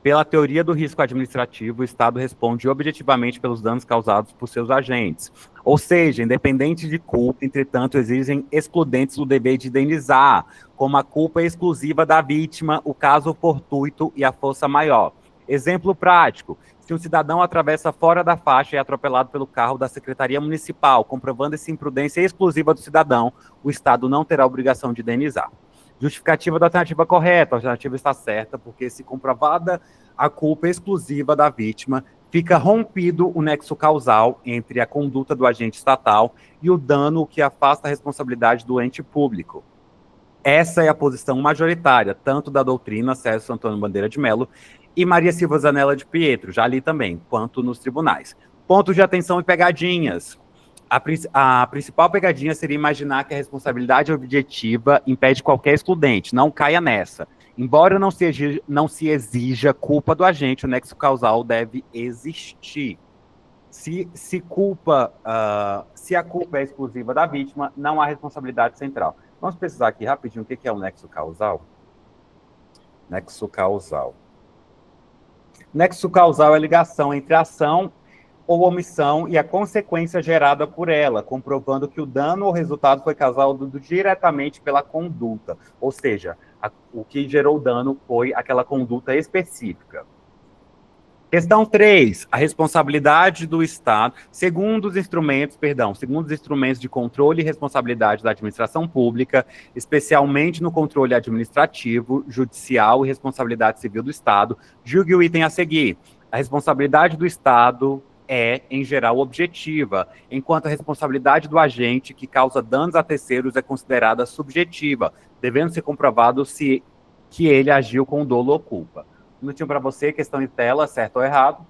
Pela teoria do risco administrativo, o Estado responde objetivamente pelos danos causados por seus agentes. Ou seja, independente de culpa, entretanto, exigem excludentes do dever de indenizar, como a culpa exclusiva da vítima, o caso fortuito e a força maior. Exemplo prático. Se um cidadão atravessa fora da faixa e é atropelado pelo carro da Secretaria Municipal, comprovando essa imprudência exclusiva do cidadão, o Estado não terá obrigação de indenizar. Justificativa da alternativa correta. A alternativa está certa, porque se comprovada a culpa exclusiva da vítima, fica rompido o nexo causal entre a conduta do agente estatal e o dano que afasta a responsabilidade do ente público. Essa é a posição majoritária, tanto da doutrina Celso Antônio Bandeira de Mello e Maria Silva Zanella de Pietro, já li também, quanto nos tribunais. Pontos de atenção e pegadinhas. A principal pegadinha seria imaginar que a responsabilidade objetiva impede qualquer excludente. Não caia nessa. Embora não se exija culpa do agente, o nexo causal deve existir. Se a culpa é exclusiva da vítima, não há responsabilidade central. Vamos pesquisar aqui rapidinho o que é o nexo causal. Nexo causal. Nexo causal é a ligação entre a ação ou omissão e a consequência gerada por ela, comprovando que o dano ou resultado foi causado diretamente pela conduta. Ou seja, o que gerou o dano foi aquela conduta específica. Questão 3, a responsabilidade do Estado, segundo os instrumentos de controle e responsabilidade da administração pública, especialmente no controle administrativo, judicial e responsabilidade civil do Estado, julgue o item a seguir. A responsabilidade do Estado é, em geral, objetiva, enquanto a responsabilidade do agente que causa danos a terceiros é considerada subjetiva, devendo ser comprovado que ele agiu com dolo ou culpa. Um minutinho para você, questão de tela, certo ou errado?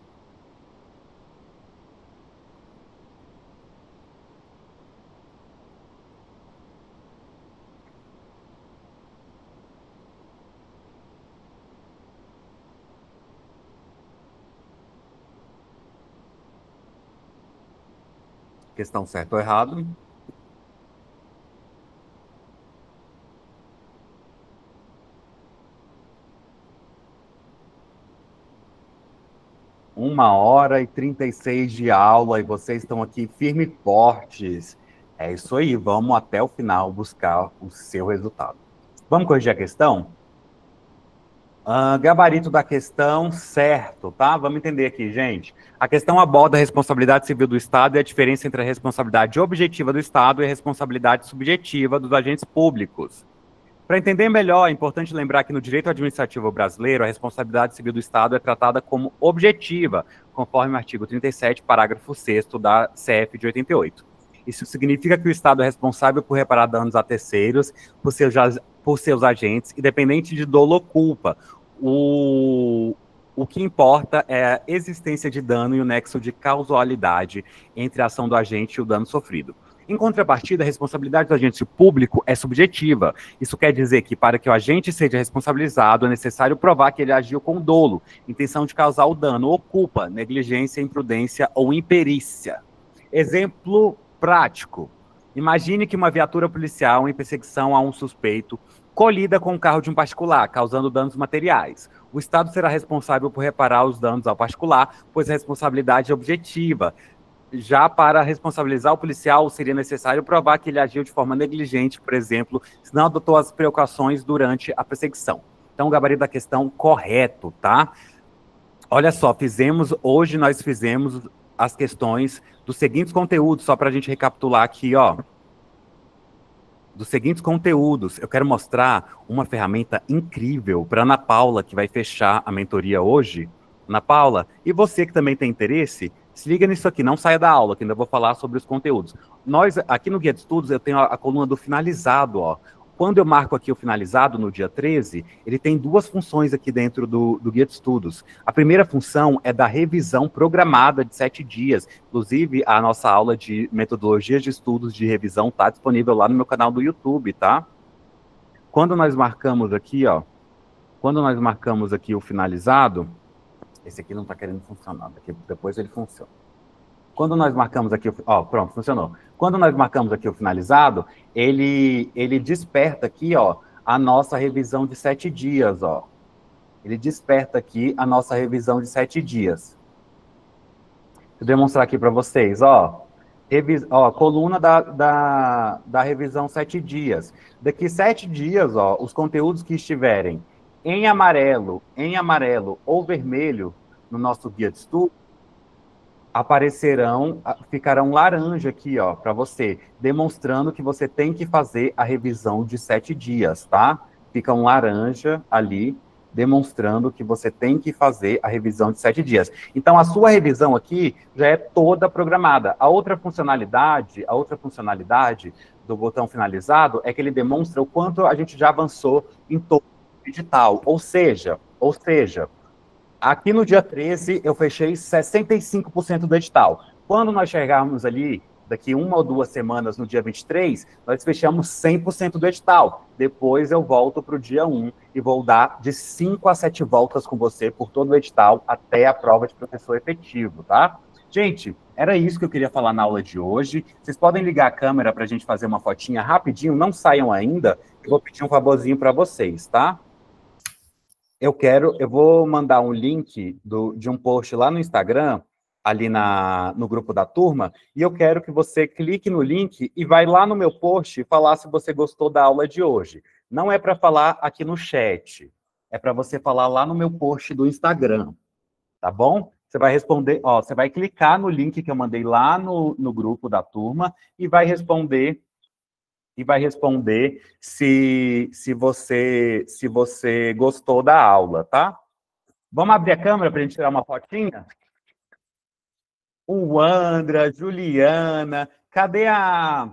Questão certo ou errado? Uma hora e 36 de aula e vocês estão aqui firmes e fortes. É isso aí, vamos até o final buscar o seu resultado. Vamos corrigir a questão? Gabarito da questão, certo, tá? Vamos entender aqui, gente. A questão aborda a responsabilidade civil do Estado e a diferença entre a responsabilidade objetiva do Estado e a responsabilidade subjetiva dos agentes públicos. Para entender melhor, é importante lembrar que no direito administrativo brasileiro, a responsabilidade civil do Estado é tratada como objetiva, conforme o artigo 37, parágrafo 6º da CF de 88. Isso significa que o Estado é responsável por reparar danos a terceiros por seus agentes, independente de dolo ou culpa. O que importa é a existência de dano e o nexo de causalidade entre a ação do agente e o dano sofrido. Em contrapartida, a responsabilidade do agente público é subjetiva. Isso quer dizer que, para que o agente seja responsabilizado, é necessário provar que ele agiu com dolo, intenção de causar o dano, ou culpa, negligência, imprudência ou imperícia. Exemplo prático. Imagine que uma viatura policial em perseguição a um suspeito colida com o carro de um particular, causando danos materiais. O Estado será responsável por reparar os danos ao particular, pois a responsabilidade é objetiva. Já para responsabilizar o policial, seria necessário provar que ele agiu de forma negligente, por exemplo, se não adotou as precauções durante a perseguição. Então, o gabarito da questão correto, tá? Olha só, hoje nós fizemos as questões dos seguintes conteúdos, só para a gente recapitular aqui, ó. Dos seguintes conteúdos, eu quero mostrar uma ferramenta incrível para Ana Paula, que vai fechar a mentoria hoje. Ana Paula, e você que também tem interesse, se liga nisso aqui, não saia da aula, que ainda vou falar sobre os conteúdos. Nós, aqui no Guia de Estudos, eu tenho a coluna do finalizado, ó. Quando eu marco aqui o finalizado, no dia 13, ele tem duas funções aqui dentro do Guia de Estudos. A primeira função é da revisão programada de 7 dias. Inclusive, a nossa aula de metodologias de estudos de revisão está disponível lá no meu canal do YouTube, tá? Quando nós marcamos aqui, ó, o finalizado, esse aqui não está querendo funcionar, depois ele funciona. Quando nós marcamos aqui, ó, pronto, funcionou. Quando nós marcamos aqui o finalizado, ele desperta aqui, ó, a nossa revisão de 7 dias, ó. Ele desperta aqui a nossa revisão de 7 dias. Vou demonstrar aqui para vocês, ó. Coluna da revisão 7 dias. Daqui 7 dias, ó, os conteúdos que estiverem em amarelo ou vermelho no nosso guia de estudo, ficarão laranja aqui, ó, para você, demonstrando que você tem que fazer a revisão de 7 dias, tá? Fica um laranja ali, demonstrando que você tem que fazer a revisão de 7 dias. Então, a sua revisão aqui já é toda programada. A outra funcionalidade do botão finalizado é que ele demonstra o quanto a gente já avançou em todo o edital. Ou seja, aqui no dia 13, eu fechei 65% do edital. Quando nós chegarmos ali, daqui 1 ou 2 semanas, no dia 23, nós fechamos 100% do edital. Depois eu volto para o dia 1 e vou dar de 5 a 7 voltas com você por todo o edital até a prova de professor efetivo, tá? Gente, era isso que eu queria falar na aula de hoje. Vocês podem ligar a câmera para a gente fazer uma fotinha rapidinho, não saiam ainda. Eu vou pedir um favorzinho para vocês, tá? Eu vou mandar um link de um post lá no Instagram, ali no grupo da turma, e eu quero que você clique no link e vai lá no meu post e falar se você gostou da aula de hoje. Não é para falar aqui no chat, é para você falar lá no meu post do Instagram, tá bom? Você vai responder, ó, você vai clicar no link que eu mandei lá no grupo da turma e vai responder se você gostou da aula, tá? Vamos abrir a câmera para a gente tirar uma fotinha? O Andra, Juliana, cadê a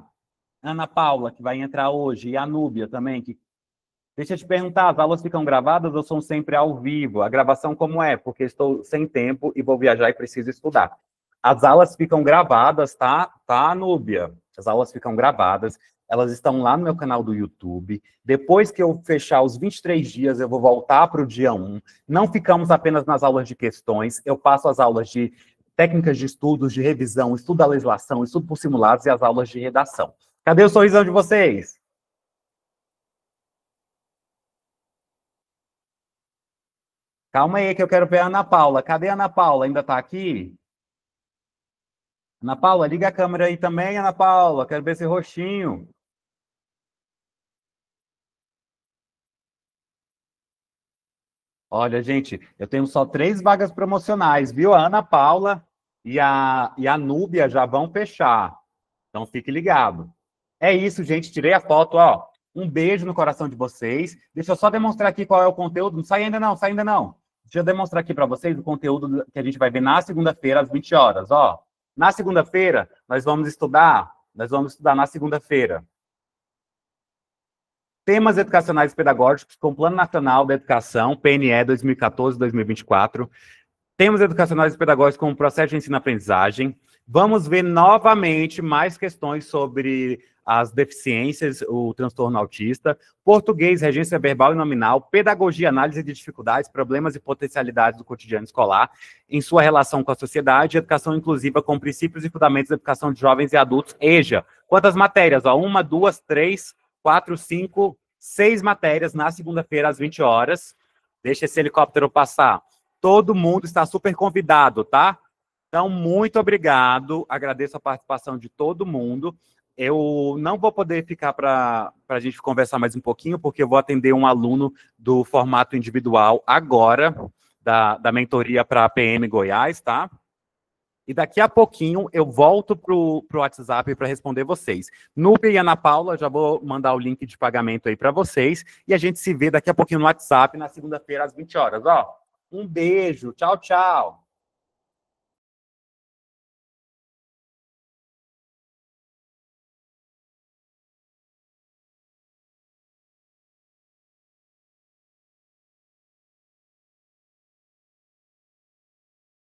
Ana Paula, que vai entrar hoje, e a Núbia também, que... Deixa eu te perguntar, as aulas ficam gravadas ou são sempre ao vivo? A gravação como é? Porque estou sem tempo e vou viajar e preciso estudar. As aulas ficam gravadas, tá, Núbia? As aulas ficam gravadas, elas estão lá no meu canal do YouTube. Depois que eu fechar os 23 dias, eu vou voltar para o dia 1. Não ficamos apenas nas aulas de questões, eu passo as aulas de técnicas de estudos, de revisão, estudo da legislação, estudo por simulados e as aulas de redação. Cadê o sorrisão de vocês? Calma aí que eu quero ver a Ana Paula. Cadê a Ana Paula? Ainda está aqui? Ana Paula, liga a câmera aí também, Ana Paula. Quero ver esse rostinho. Olha, gente, eu tenho só 3 vagas promocionais, viu? A Ana Paula e a Núbia já vão fechar. Então, fique ligado. É isso, gente. Tirei a foto, ó. Um beijo no coração de vocês. Deixa eu só demonstrar aqui qual é o conteúdo. Não sai ainda não, sai ainda não. Deixa eu demonstrar aqui para vocês o conteúdo que a gente vai ver na segunda-feira, às 20 horas, ó. Na segunda-feira, nós vamos estudar na segunda-feira. Temas educacionais e pedagógicos com o Plano Nacional da Educação, PNE 2014-2024. Temas educacionais e pedagógicos com o processo de ensino-aprendizagem. Vamos ver novamente mais questões sobre as deficiências, o transtorno autista, português, regência verbal e nominal, pedagogia, análise de dificuldades, problemas e potencialidades do cotidiano escolar, em sua relação com a sociedade, educação inclusiva com princípios e fundamentos da educação de jovens e adultos, EJA. Quantas matérias? Ó, 1, 2, 3, 4, 5, 6 matérias na segunda-feira, às 20 horas. Deixa esse helicóptero passar. Todo mundo está super convidado, tá? Então, muito obrigado. Agradeço a participação de todo mundo. Eu não vou poder ficar para a gente conversar mais um pouquinho, porque eu vou atender um aluno do formato individual agora, da mentoria para a PM Goiás, tá? E daqui a pouquinho eu volto para o WhatsApp para responder vocês. Núbia e Ana Paula, já vou mandar o link de pagamento aí para vocês. E a gente se vê daqui a pouquinho no WhatsApp, na segunda-feira, às 20 horas. Ó, um beijo. Tchau, tchau.